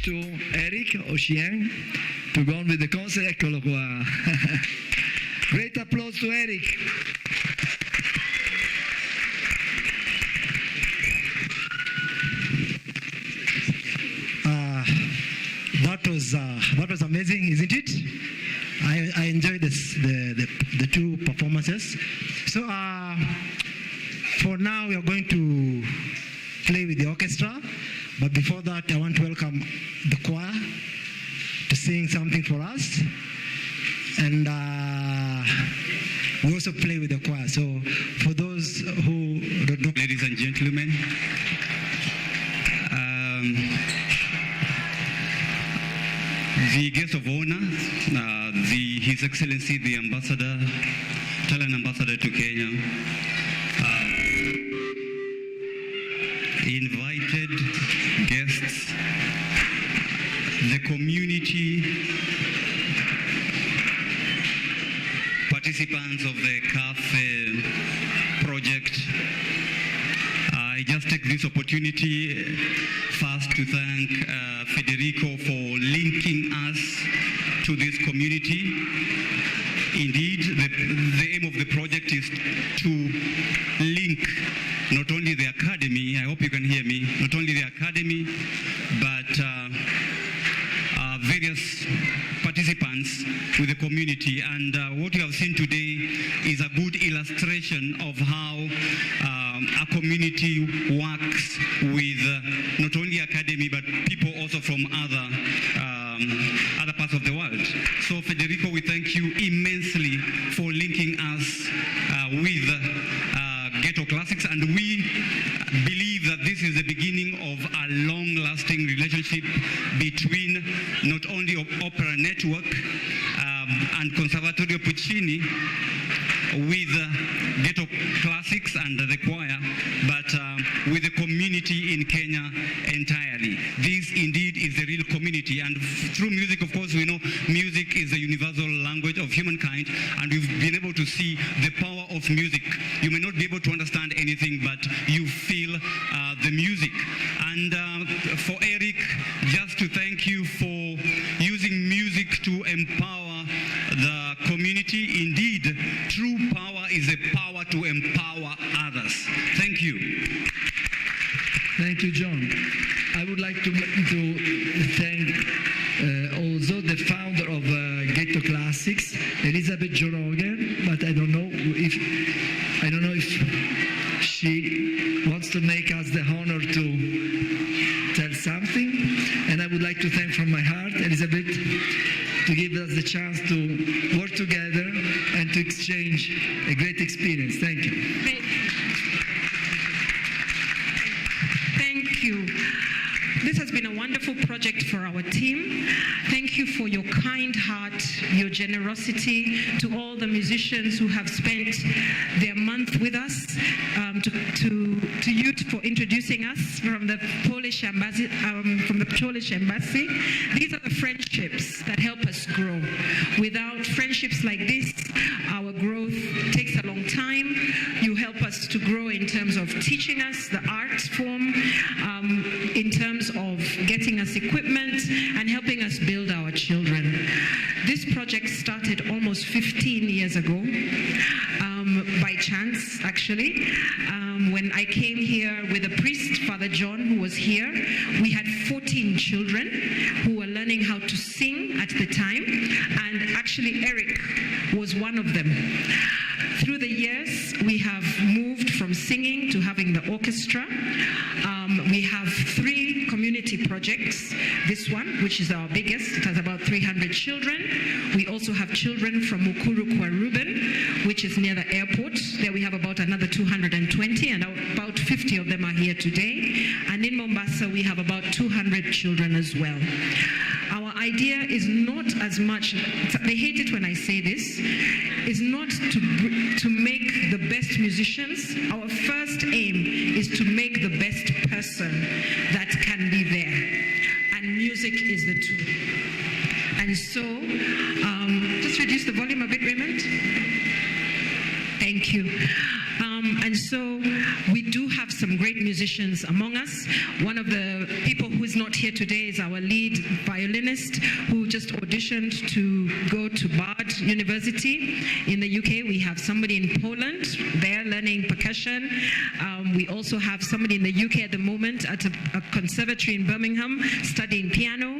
To Eric Ocean to go on with the concert. Eccolo qua. Great applause to Eric. That was amazing, isn't it? I enjoyed the two performances. So for now we are going to play with the orchestra. But before that, I want to welcome the choir to sing something for us. And we also play with the choir. So for those who don't know... Ladies and gentlemen, the guest of honor, His Excellency, the Ambassador, Italian Ambassador to Kenya, invited guests, the community, participants of the CAF project, this opportunity first to thank Federico for linking us to this community. Indeed, the aim of the project is to link not only the academy, I hope you can hear me, not only the academy, but various participants with the community. And what you have seen today is a good illustration of how a community works with not only academy, but people also from other parts of the world. So Federico, we thank you immensely for linking us with Ghetto Classics, and we believe that this is the beginning of a long-lasting relationship between not only Opera Network and Conservatorio Puccini with Ghetto Classics and the choir, but with the community in Kenya entirely. This indeed is the real community, and through music, of course, we know music is the universal language of humankind, and we've been able to see the power of music. You may not be able to understand anything, but you feel the music. And for Eric, just to thank you for using music to empower the community. Indeed, true power is the power to empower others. Thank you. Thank you, John. I would like to thank also the founder of Ghetto Classics, Elizabeth Jorogen, but I don't know if she wants to make us the honor to tell something. And I would like to thank from my heart Elizabeth to give us the chance to work together and to exchange a great experience. Thank you. Thank you. This has been a wonderful project for our team. Thank you for your kind heart, your generosity, to all the musicians who have spent their month with us, to you for introducing us from the Polish embassy. These are the friendships that help us grow. Without friendships like this, our growth takes a long time. You help us to grow in terms of teaching us the art form, in terms of getting us equipment and helping us build our children. This project started almost 15 years ago, by chance actually. When I came here with a priest, Father John, who was here, we had 14 children who were learning how to sing at the time, and actually Eric was one of them. Through the years, we have moved from singing to having the orchestra. We have 3 community projects. This one, which is our biggest, it has about 300 children. We also have children from Mukuru Kwa Ruben, which is near the airport. There we have about another 220, and about 50 of them are here today. And in Mombasa, we have about 200 children as well. Our idea is not as much, they hate it when I say this, is not to make the best musicians. Our first aim is to make the best person that can be there. And music is the tool. And so, just reduce the volume a bit, Raymond. Thank you. And so we do have some great musicians among us. One of the people who is not here today is our lead violinist, who just auditioned to go to Bard University in the UK. We have somebody in Poland there learning percussion. We also have somebody in the UK at the moment at a conservatory in Birmingham studying piano.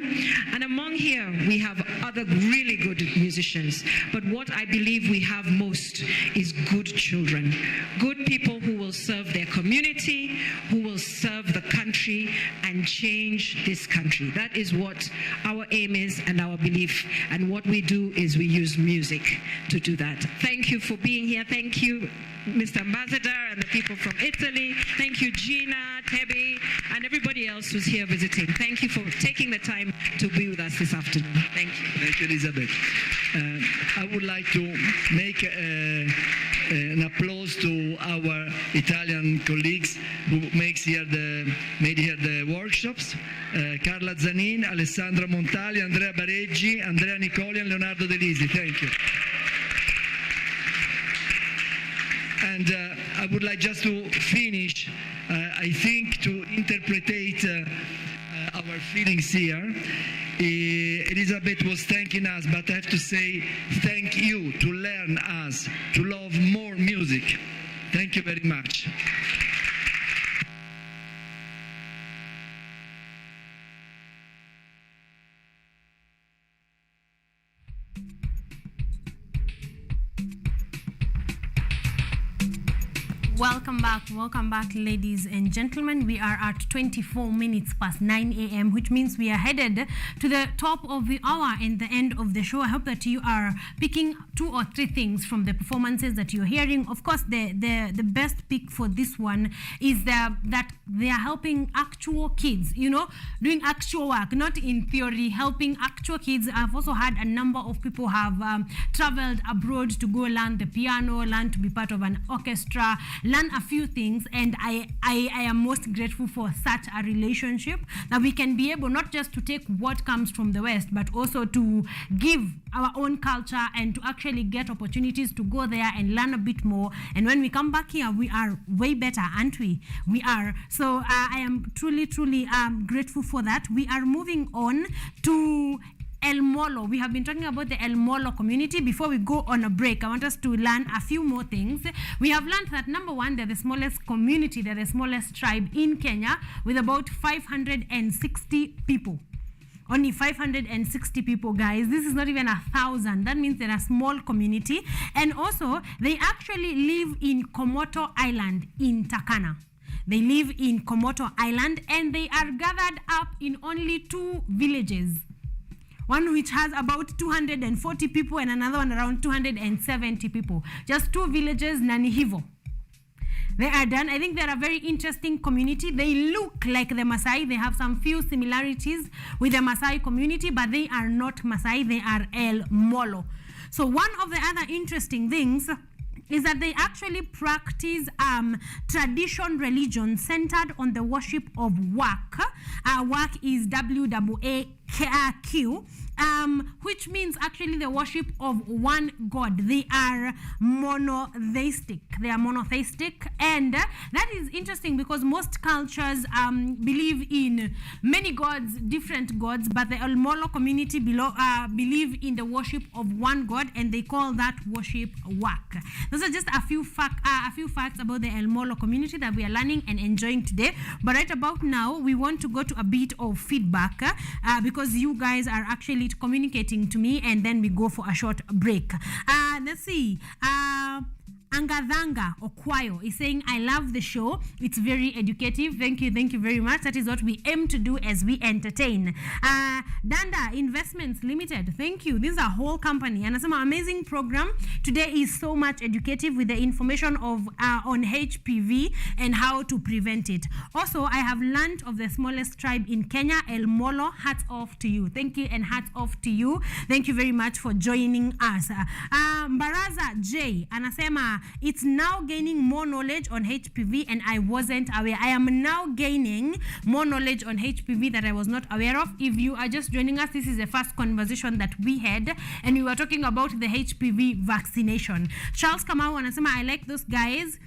And among here, we have other really good musicians. But what I believe we have most is good children. Good people who will serve their community, who will serve the country and change this country. That is what our aim is and our belief. And what we do is we use music to do that. Thank you for being here. Thank you, Mr. Ambassador, and the people from Italy. Thank you, Gina, Tebi, and everybody else who's here visiting. Thank you for taking the time to be with us this afternoon. Thank you. Thank you, Elizabeth. I would like to make an applause to our Italian colleagues who made here the workshops. Carla Zanin, Alessandra Montali, Andrea Bareggi, Andrea Nicoli, and Leonardo De Lisi. Thank you. And I would like just to finish I think to interpretate our feelings here, Elizabeth was thanking us, but I have to say thank you to learn us to love more music. Thank you very much. Welcome back, ladies and gentlemen. We are at 24 minutes past 9 a.m., which means we are headed to the top of the hour and the end of the show. I hope that you are picking 2 or 3 things from the performances that you're hearing. Of course, the best pick for this one is that they are helping actual kids, doing actual work, not in theory, helping actual kids. I've also had a number of people have traveled abroad to go learn the piano, learn to be part of an orchestra, learn a few things, and I am most grateful for such a relationship, that we can be able not just to take what comes from the West, but also to give our own culture and to actually get opportunities to go there and learn a bit more. And when we come back here, we are way better, aren't we? We are. So I am truly grateful for that. We are moving on to El Molo. We have been talking about the El Molo community. Before we go on a break, I want us to learn a few more things. We have learned that, number one, they're the smallest community, they're the smallest tribe in Kenya, with about 560 people. Only 560 people, guys. This is not even 1,000. That means they're a small community. And also, they actually live in Komoto Island in Takana. They live in Komoto Island, and they are gathered up in only 2 villages. One which has about 240 people and another one around 270 people. Just 2 villages, nani hivo. They are done. I think they're a very interesting community. They look like the Maasai. They have some few similarities with the Maasai community, but they are not Maasai. They are El Molo. So one of the other interesting things is that they actually practice tradition religion centered on the worship of Wak. Wak is W-A-K, which means actually the worship of one God. They are monotheistic. And that is interesting because most cultures believe in many gods, different gods, but the El Molo community believe in the worship of one God, and they call that worship Wak. Those are just a few facts about the El Molo community that we are learning and enjoying today. But right about now, we want to go to a bit of feedback because you guys are actually communicating to me, and then we go for a short break. Let's see. Angadhanga Okwayo is saying, I love the show. It's very educative. Thank you very much. That is what we aim to do as we entertain. Danda Investments Limited, thank you. This is a whole company. And some amazing program. Today is so much educative with the information of on HPV and how to prevent it. Also, I have learned of the smallest tribe in Kenya, El Molo. Hats off to you. Thank you, and hats off to you. Thank you very much for joining us. Baraza J anasema, it's now gaining more knowledge on HPV, and I wasn't aware. I am now gaining more knowledge on HPV that I was not aware of. If you are just joining us, this is the first conversation that we had, and we were talking about the HPV vaccination. Charles Kamau anasema, I like those guys.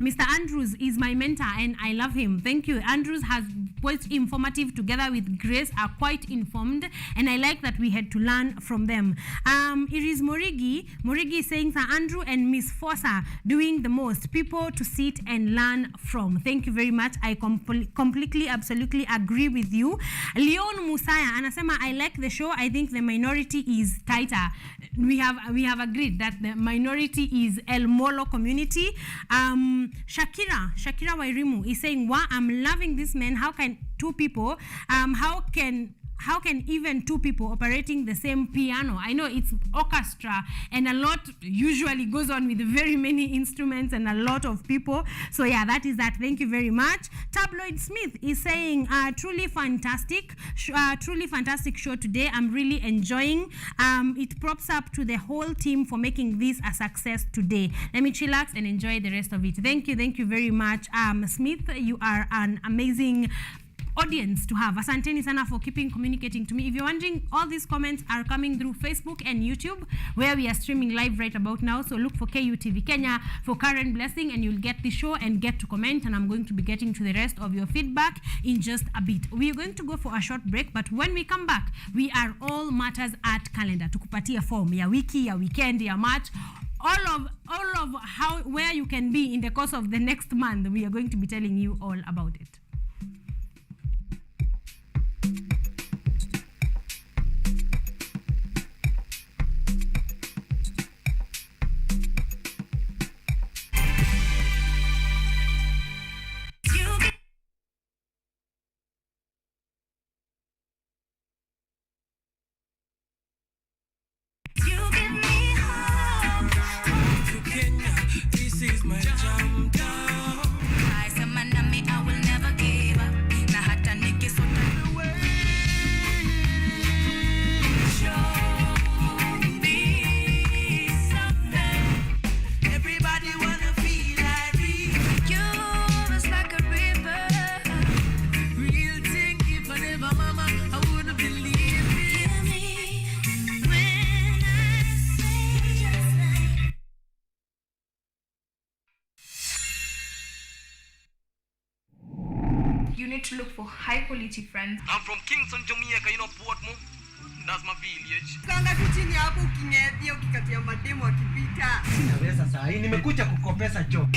Mr. Andrews is my mentor and I love him. Thank you. Andrews has quite informative together with Grace, are quite informed, and I like that we had to learn from them. It is Morigi. Morigi is saying Sir Andrew and Miss Fossa doing the most. People to sit and learn from. Thank you very much. I completely, absolutely agree with you. Leon Musaya anasema, I like the show. I think the minority is tighter. We have agreed that the minority is El Molo community. Shakira Wairimu is saying, wow, I'm loving this man. How can two people, how can even 2 people operating the same piano? I know it's orchestra and a lot usually goes on with very many instruments and a lot of people. So yeah, that is that. Thank you very much. Tabloid Smith is saying, truly fantastic show today. I'm really enjoying. It props up to the whole team for making this a success today. Let me chillax and enjoy the rest of it. Thank you very much, Smith. You are an amazing audience to have. Asanteni sana for keeping communicating to me. If you're wondering, all these comments are coming through Facebook and YouTube, where we are streaming live right about now. So look for KUTV Kenya for Karen Blessing, and you'll get the show and get to comment. And I'm going to be getting to the rest of your feedback in just a bit. We are going to go for a short break, but when we come back, we are all matters at calendar. Tukupatia form ya wiki, ya weekend, ya March. All of how where you can be in the course of the next month, we are going to be telling you all about it. This is my jam down. I said, man, I will never give up. Na hata nikisota away. Show me something. Everybody wanna feel like me. You is like a river. Real thing, if I never mama, I wouldn't believe it. Hear me when I say just like. You need to look for high quality friends. I'm from Kingston, Jamaica, you know Portmore. That's my village. Kanga tu chini hapo ukinyethia ukikatia mademo akipita. Sinaweza saa hii nimekuja kukopesa job.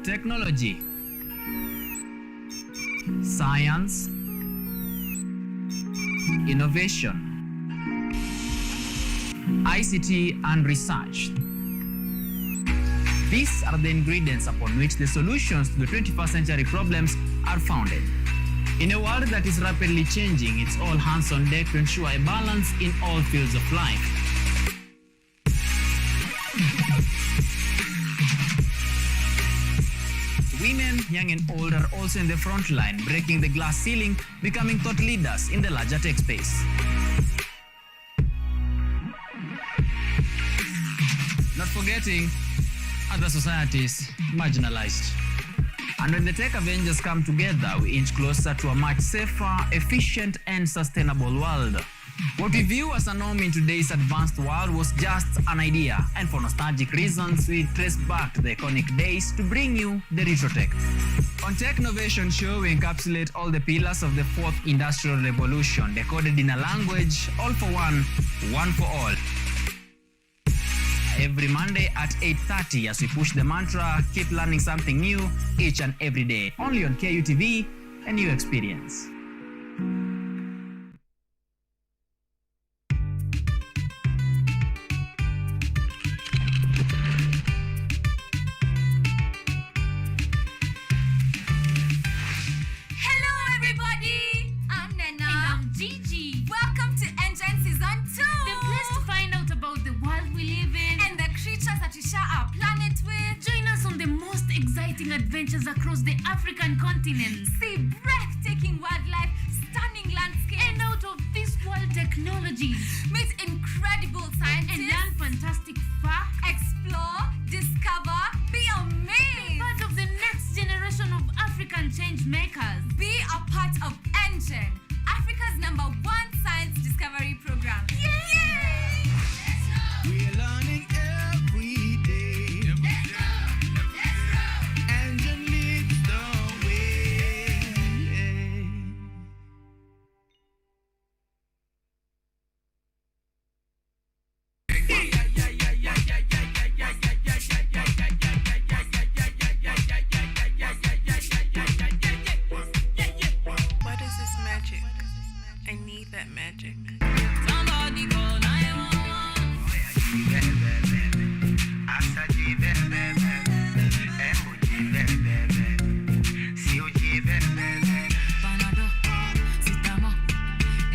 Technology, science, innovation, ICT and research. These are the ingredients upon which the solutions to the 21st century problems are founded. In a world that is rapidly changing, it's all hands on deck to ensure a balance in all fields of life. Women, young and old, are also in the front line, breaking the glass ceiling, becoming thought leaders in the larger tech space. Not forgetting other societies marginalized. And when the tech Avengers come together, we inch closer to a much safer, efficient, and sustainable world. What we view as a norm in today's advanced world was just an idea, and for nostalgic reasons, we trace back to the iconic days to bring you the retro tech. On Technovation Show, we encapsulate all the pillars of the fourth industrial revolution, decoded in a language, all for one for all. Every Monday at 8:30 as we push the mantra, keep learning something new each and every day. Only on KUTV, a new experience. Hello, everybody. I'm Nena. And I'm Gigi. Welcome to Engine Season 2. The place to find out about the world we live in and the creatures that we share our planet with. Join us on the most exciting adventures across the African continent. See breathtaking wildlife, stunning landscapes, and out of this world technologies. Meet incredible scientists and learn fantastic facts. Explore, discover, be amazed. Be part of the next generation of African change makers. Be a part of Engine, Africa's #1 science discovery program. Yay! We're learning every day. Engine leads the way. What is this magic? I need that magic. Somebody call 911.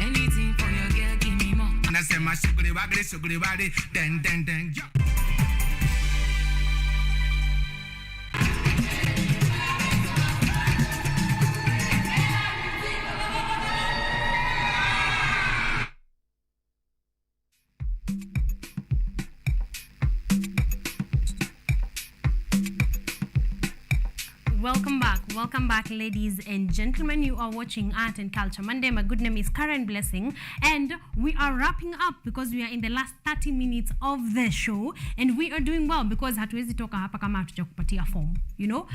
Anything for your girl, give me more. And I say my sugary body, dang, dang, dang, yo. Welcome back, ladies and gentlemen. You are watching Art and Culture Monday. My good name is Karen Blessing, and we are wrapping up because we are in the last 30 minutes of the show, and we are doing well because hatuwezi toka hapa kama hatujakupatia form. You know,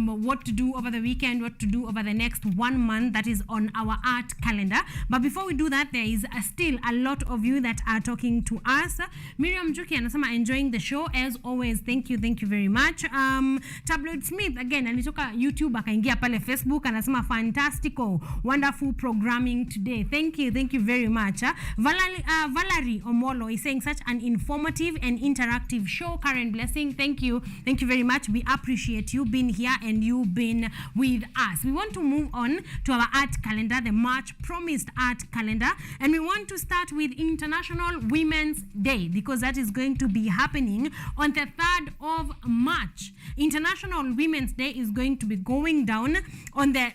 what to do over the weekend, what to do over the next 1 month. That is on our art calendar. But before we do that, there is still a lot of you that are talking to us. Miriam Juki anasema enjoying the show as always. Thank you very much. Tabloid Smith again alitoka YouTube akaingia pale Facebook anasema fantastical, wonderful programming today. Thank you very much. Valerie Molo is saying such an informative and interactive show. Karen Blessing, thank you very much. We appreciate you being here and you being with us. We want to move on to our art calendar, the March promised art calendar, and we want to start with International Women's Day because that is going to be happening on the 3rd of March. International Women's Day is going to be going down on the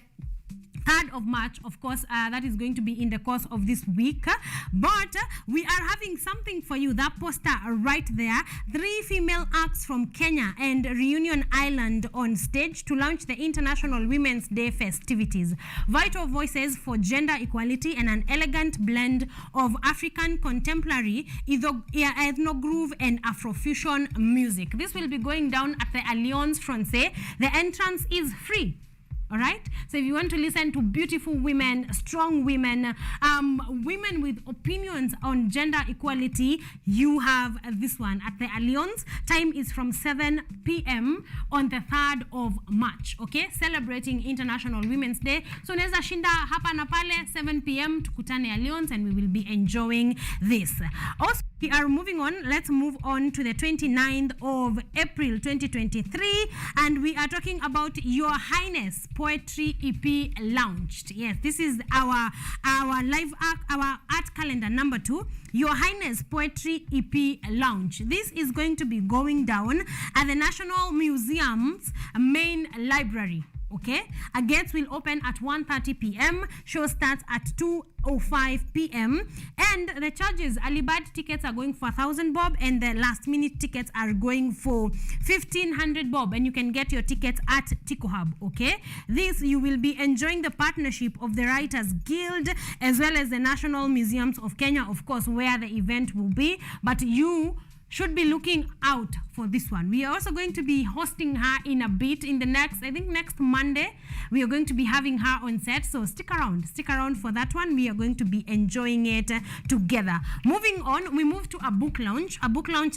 3rd of March, of course, that is going to be in the course of this week. But we are having something for you. That poster right there. 3 female acts from Kenya and Reunion Island on stage to launch the International Women's Day festivities. Vital voices for gender equality and an elegant blend of African contemporary, ethno groove and Afrofusion music. This will be going down at the Alliance Francaise. The entrance is free. All right, so if you want to listen to beautiful women, strong women, women with opinions on gender equality, you have this one at the Alliance. Time is from 7 p.m. on the 3rd of March, okay? Celebrating International Women's Day. So neza shinda hapa na pale, 7 p.m. tukutane Alliance, and we will be enjoying this. Also, we are moving on. Let's move on to the 29th of April 2023, and we are talking about Your Highness Poetry EP launched. Yes, this is our live our art calendar number 2. Your Highness Poetry EP launch. This is going to be going down at the National Museum's main library. Okay, gates will open at 1:30 p.m. Show starts at 2:05 p.m. and the charges, early bird tickets are going for 1,000 bob and the last minute tickets are going for 1,500 bob, and you can get your tickets at Tico Hub. Okay, this you will be enjoying the partnership of the Writers Guild as well as the National Museums of Kenya, of course, where the event will be, but you should be looking out for this one. We are also going to be hosting her in a bit in the next Monday. We are going to be having her on set, so stick around for that one. We are going to be enjoying it together. Moving on, we move to a book launch.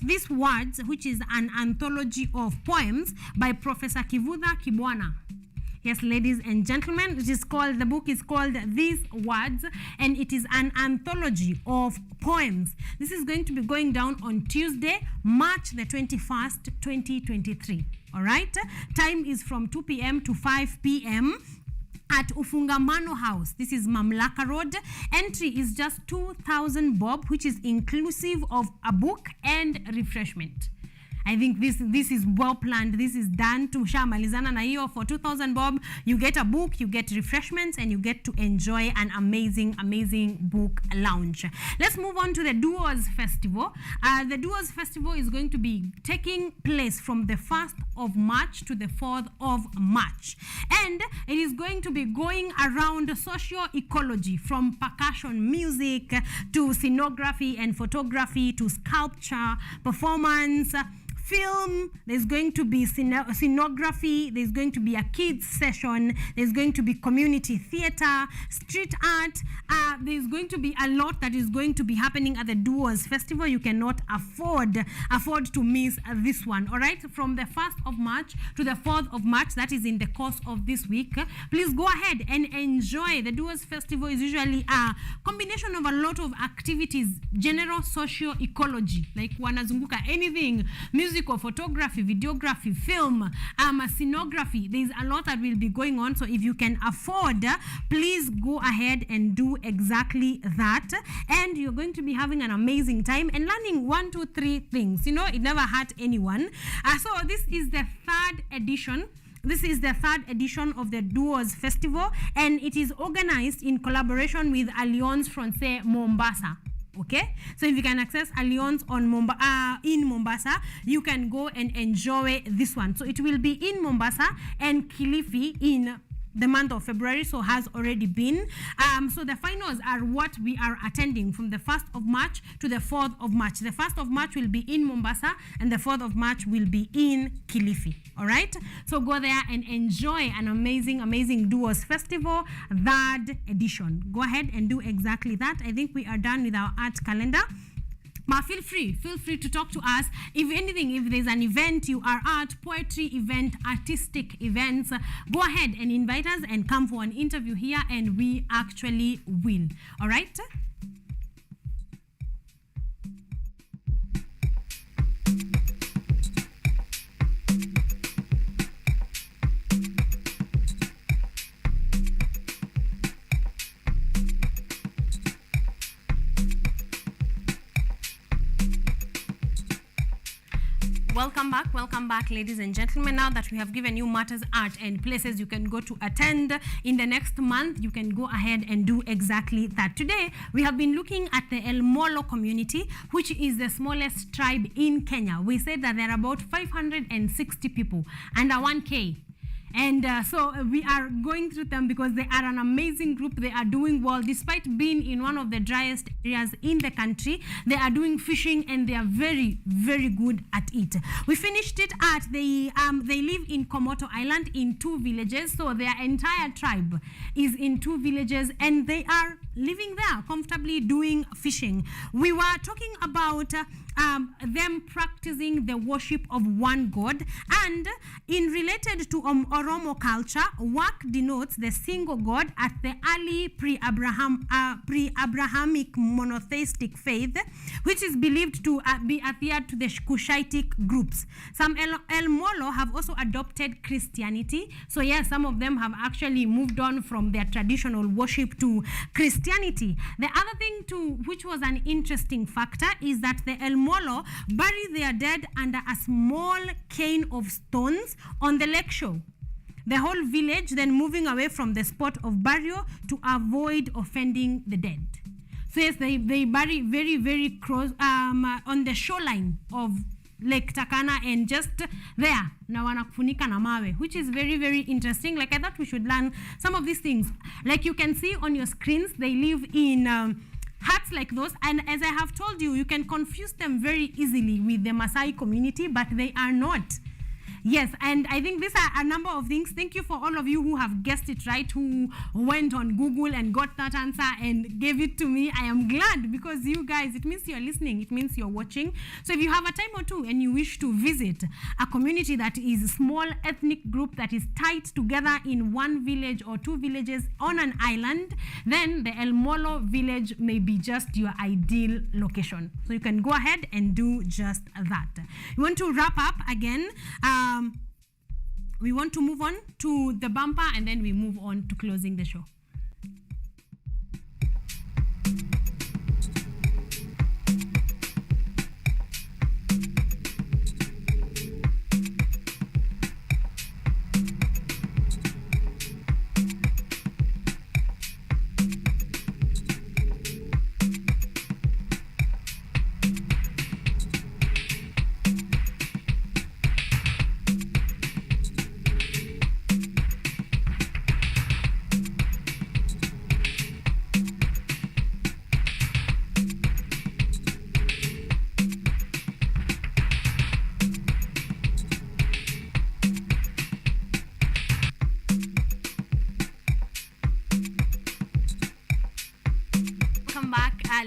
These Words, which is an anthology of poems by Professor Kivutha Kibwana. Yes, ladies and gentlemen, the book is called These Words, and it is an anthology of poems. This is going to be going down on Tuesday, March the 21st, 2023. All right? Time is from 2 p.m. to 5 p.m. at Ufungamano House. This is Mamlaka Road. Entry is just 2,000 bob, which is inclusive of a book and refreshment. I think this is well planned. This is done to shamalizana na hiyo. For 2,000 bob, you get a book, you get refreshments, and you get to enjoy an amazing book lounge. Let's move on to the Duos Festival. The Duos Festival is going to be taking place from the 1st of March to the 4th of March. And it is going to be going around socio-ecology, from percussion music to scenography and photography to sculpture, performance, film. There's going to be scenography, there's going to be a kids session, there's going to be community theater, street art. There's going to be a lot that is going to be happening at the Duos Festival. You cannot afford to miss this one. All right, from the 1st of March to the 4th of March, that is in the course of this week. Please go ahead and enjoy. The Duos Festival is usually a combination of a lot of activities, general socio-ecology, like wanazunguka anything, music or photography, videography, film, scenography. There's a lot that will be going on. So if you can afford, please go ahead and do exactly that. And you're going to be having an amazing time and learning 1, 2, 3 things. You know, it never hurt anyone. So this is the 3rd edition. This is the 3rd edition of the Duos Festival, and it is organized in collaboration with Alliance Francaise Mombasa. Okay, so if you can access Alliance on in Mombasa, you can go and enjoy this one. So it will be in Mombasa and Kilifi in the month of February, so has already been. So the finals are what we are attending from the 1st of March to the 4th of March. The 1st of March will be in Mombasa and the 4th of March will be in Kilifi. All right, so go there and enjoy an amazing Duos Festival 3rd edition. Go ahead and do exactly that. I think we are done with our art calendar. Ma, feel free to talk to us. If anything, if there's an event you are at, poetry event, artistic events, go ahead and invite us and come for an interview here, and we actually will. All right? Welcome back, ladies and gentlemen. Now that we have given you Matters Art and places you can go to attend in the next month, you can go ahead and do exactly that. Today, we have been looking at the El Molo community, which is the smallest tribe in Kenya. We said that there are about 560 people under 1K. And so we are going through them because they are an amazing group. They are doing well despite being in one of the driest areas in the country. They are doing fishing and they are very good at it. We finished it at they live in Komoto Island in 2 villages. So their entire tribe is in 2 villages and they are living there comfortably doing fishing. We were talking about them practicing the worship of one God, and in related to Oromo culture, Wak denotes the single God at the early pre-Abrahamic monotheistic faith, which is believed to be adhered to the Cushitic groups. Some El Molo have also adopted Christianity. So yes, some of them have actually moved on from their traditional worship to Christianity. The other thing too, which was an interesting factor, is that the El Molo bury their dead under a small cairn of stones on the lake shore. The whole village then moving away from the spot of burial to avoid offending the dead. So yes, they bury very close on the shoreline of Lake Takana and just there na wanakufunika na mawe, which is very interesting. Like I thought we should learn some of these things. Like you can see on your screens, they live in huts like those, and as I have told you, you can confuse them very easily with the Maasai community, but they are not. Yes, and I think these are a number of things. Thank you for all of you who have guessed it right, who went on Google and got that answer and gave it to me. I am glad, because you guys, it means you're listening, it means you're watching. So if you have a time or two and you wish to visit a community that is a small ethnic group that is tied together in 1 village or 2 villages on an island, then the El Molo village may be just your ideal location. So you can go ahead and do just that. We want to wrap up again. We want to move on to the bumper and then we move on to closing the show.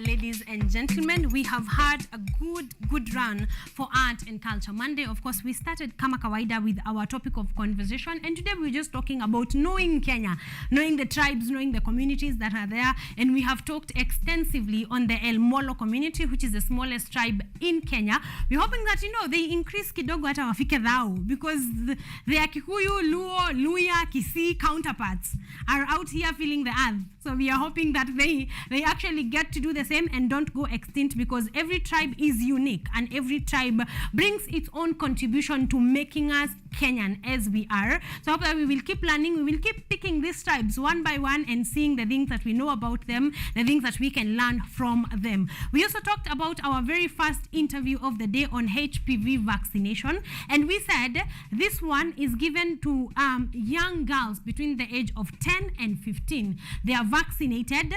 Ladies and gentlemen, we have had a good run for Art and Culture Monday. Of course, we started kama kawaida with our topic of conversation, and today we're just talking about knowing Kenya, knowing the tribes, knowing the communities that are there, and we have talked extensively on the El Molo community, which is the smallest tribe in Kenya. We're hoping that, they increase kidogo hata wafike dhao, because their Kikuyu, Luo, Luya, Kisii counterparts are out here feeling the earth. So we are hoping that they actually get to do the same and don't go extinct, because every tribe is unique and every tribe brings its own contribution to making us Kenyan as we are. So I hope that we will keep learning, we will keep picking these tribes one by one and seeing the things that we know about them, the things that we can learn from them. We also talked about our very first interview of the day on HPV vaccination, and we said this one is given to young girls between the age of 10 and 15. They are vaccinated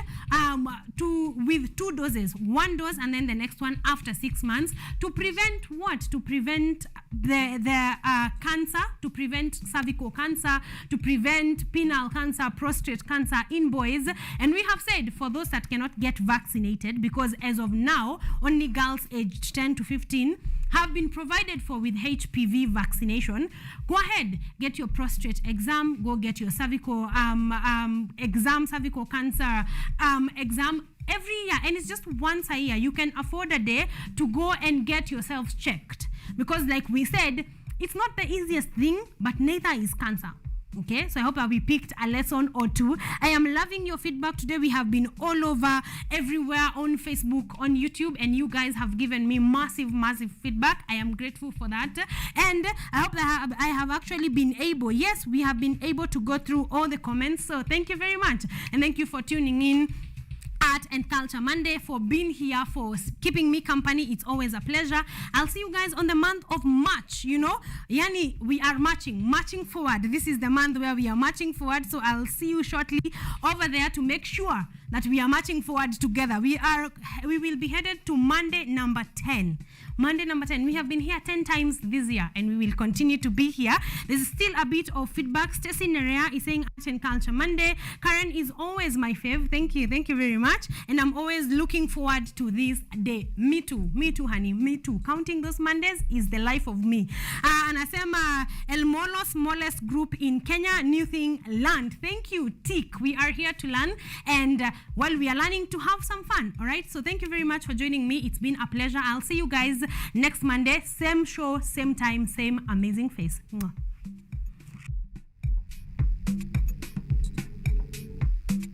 with 2 doses, 1 dose and then the next one after 6 months, to prevent what? To prevent the cancer, to prevent cervical cancer, to prevent penile cancer, prostate cancer in boys. And we have said for those that cannot get vaccinated, because as of now only girls aged 10 to 15 have been provided for with HPV vaccination, go ahead, get your prostate exam, go get your cervical exam, cervical cancer exam every year, and it's just once a year. You can afford a day to go and get yourselves checked, because like we said, it's not the easiest thing, but neither is cancer. Okay, so I hope that we picked a lesson or two. I am loving your feedback today. We have been all over, everywhere, on Facebook, on YouTube, and you guys have given me massive feedback. I am grateful for that, and I hope that I have actually been able, yes, we have been able to go through all the comments. So thank you very much, and thank you for tuning in Art and Culture Monday, for being here, for keeping me company. It's always a pleasure. I'll see you guys on the month of March. You know, Yani, we are marching forward. This is the month where we are marching forward. So I'll see you shortly over there to make sure that we are marching forward together. We will be headed to Monday number 10. Monday number 10. We have been here 10 times this year, and we will continue to be here. There's still a bit of feedback. Stacy Nerea is saying Art and Culture Monday. Karen is always my fave. Thank you very much. And I'm always looking forward to this day. Me too, honey, me too. Counting those Mondays is the life of me. Anasema El Molo, smallest group in Kenya, new thing learned. Thank you, Tik. We are here to learn, and while we are learning, to have some fun. All right, so thank you very much for joining me. It's been a pleasure. I'll see you guys next Monday, same show, same time, same amazing face. Mwah.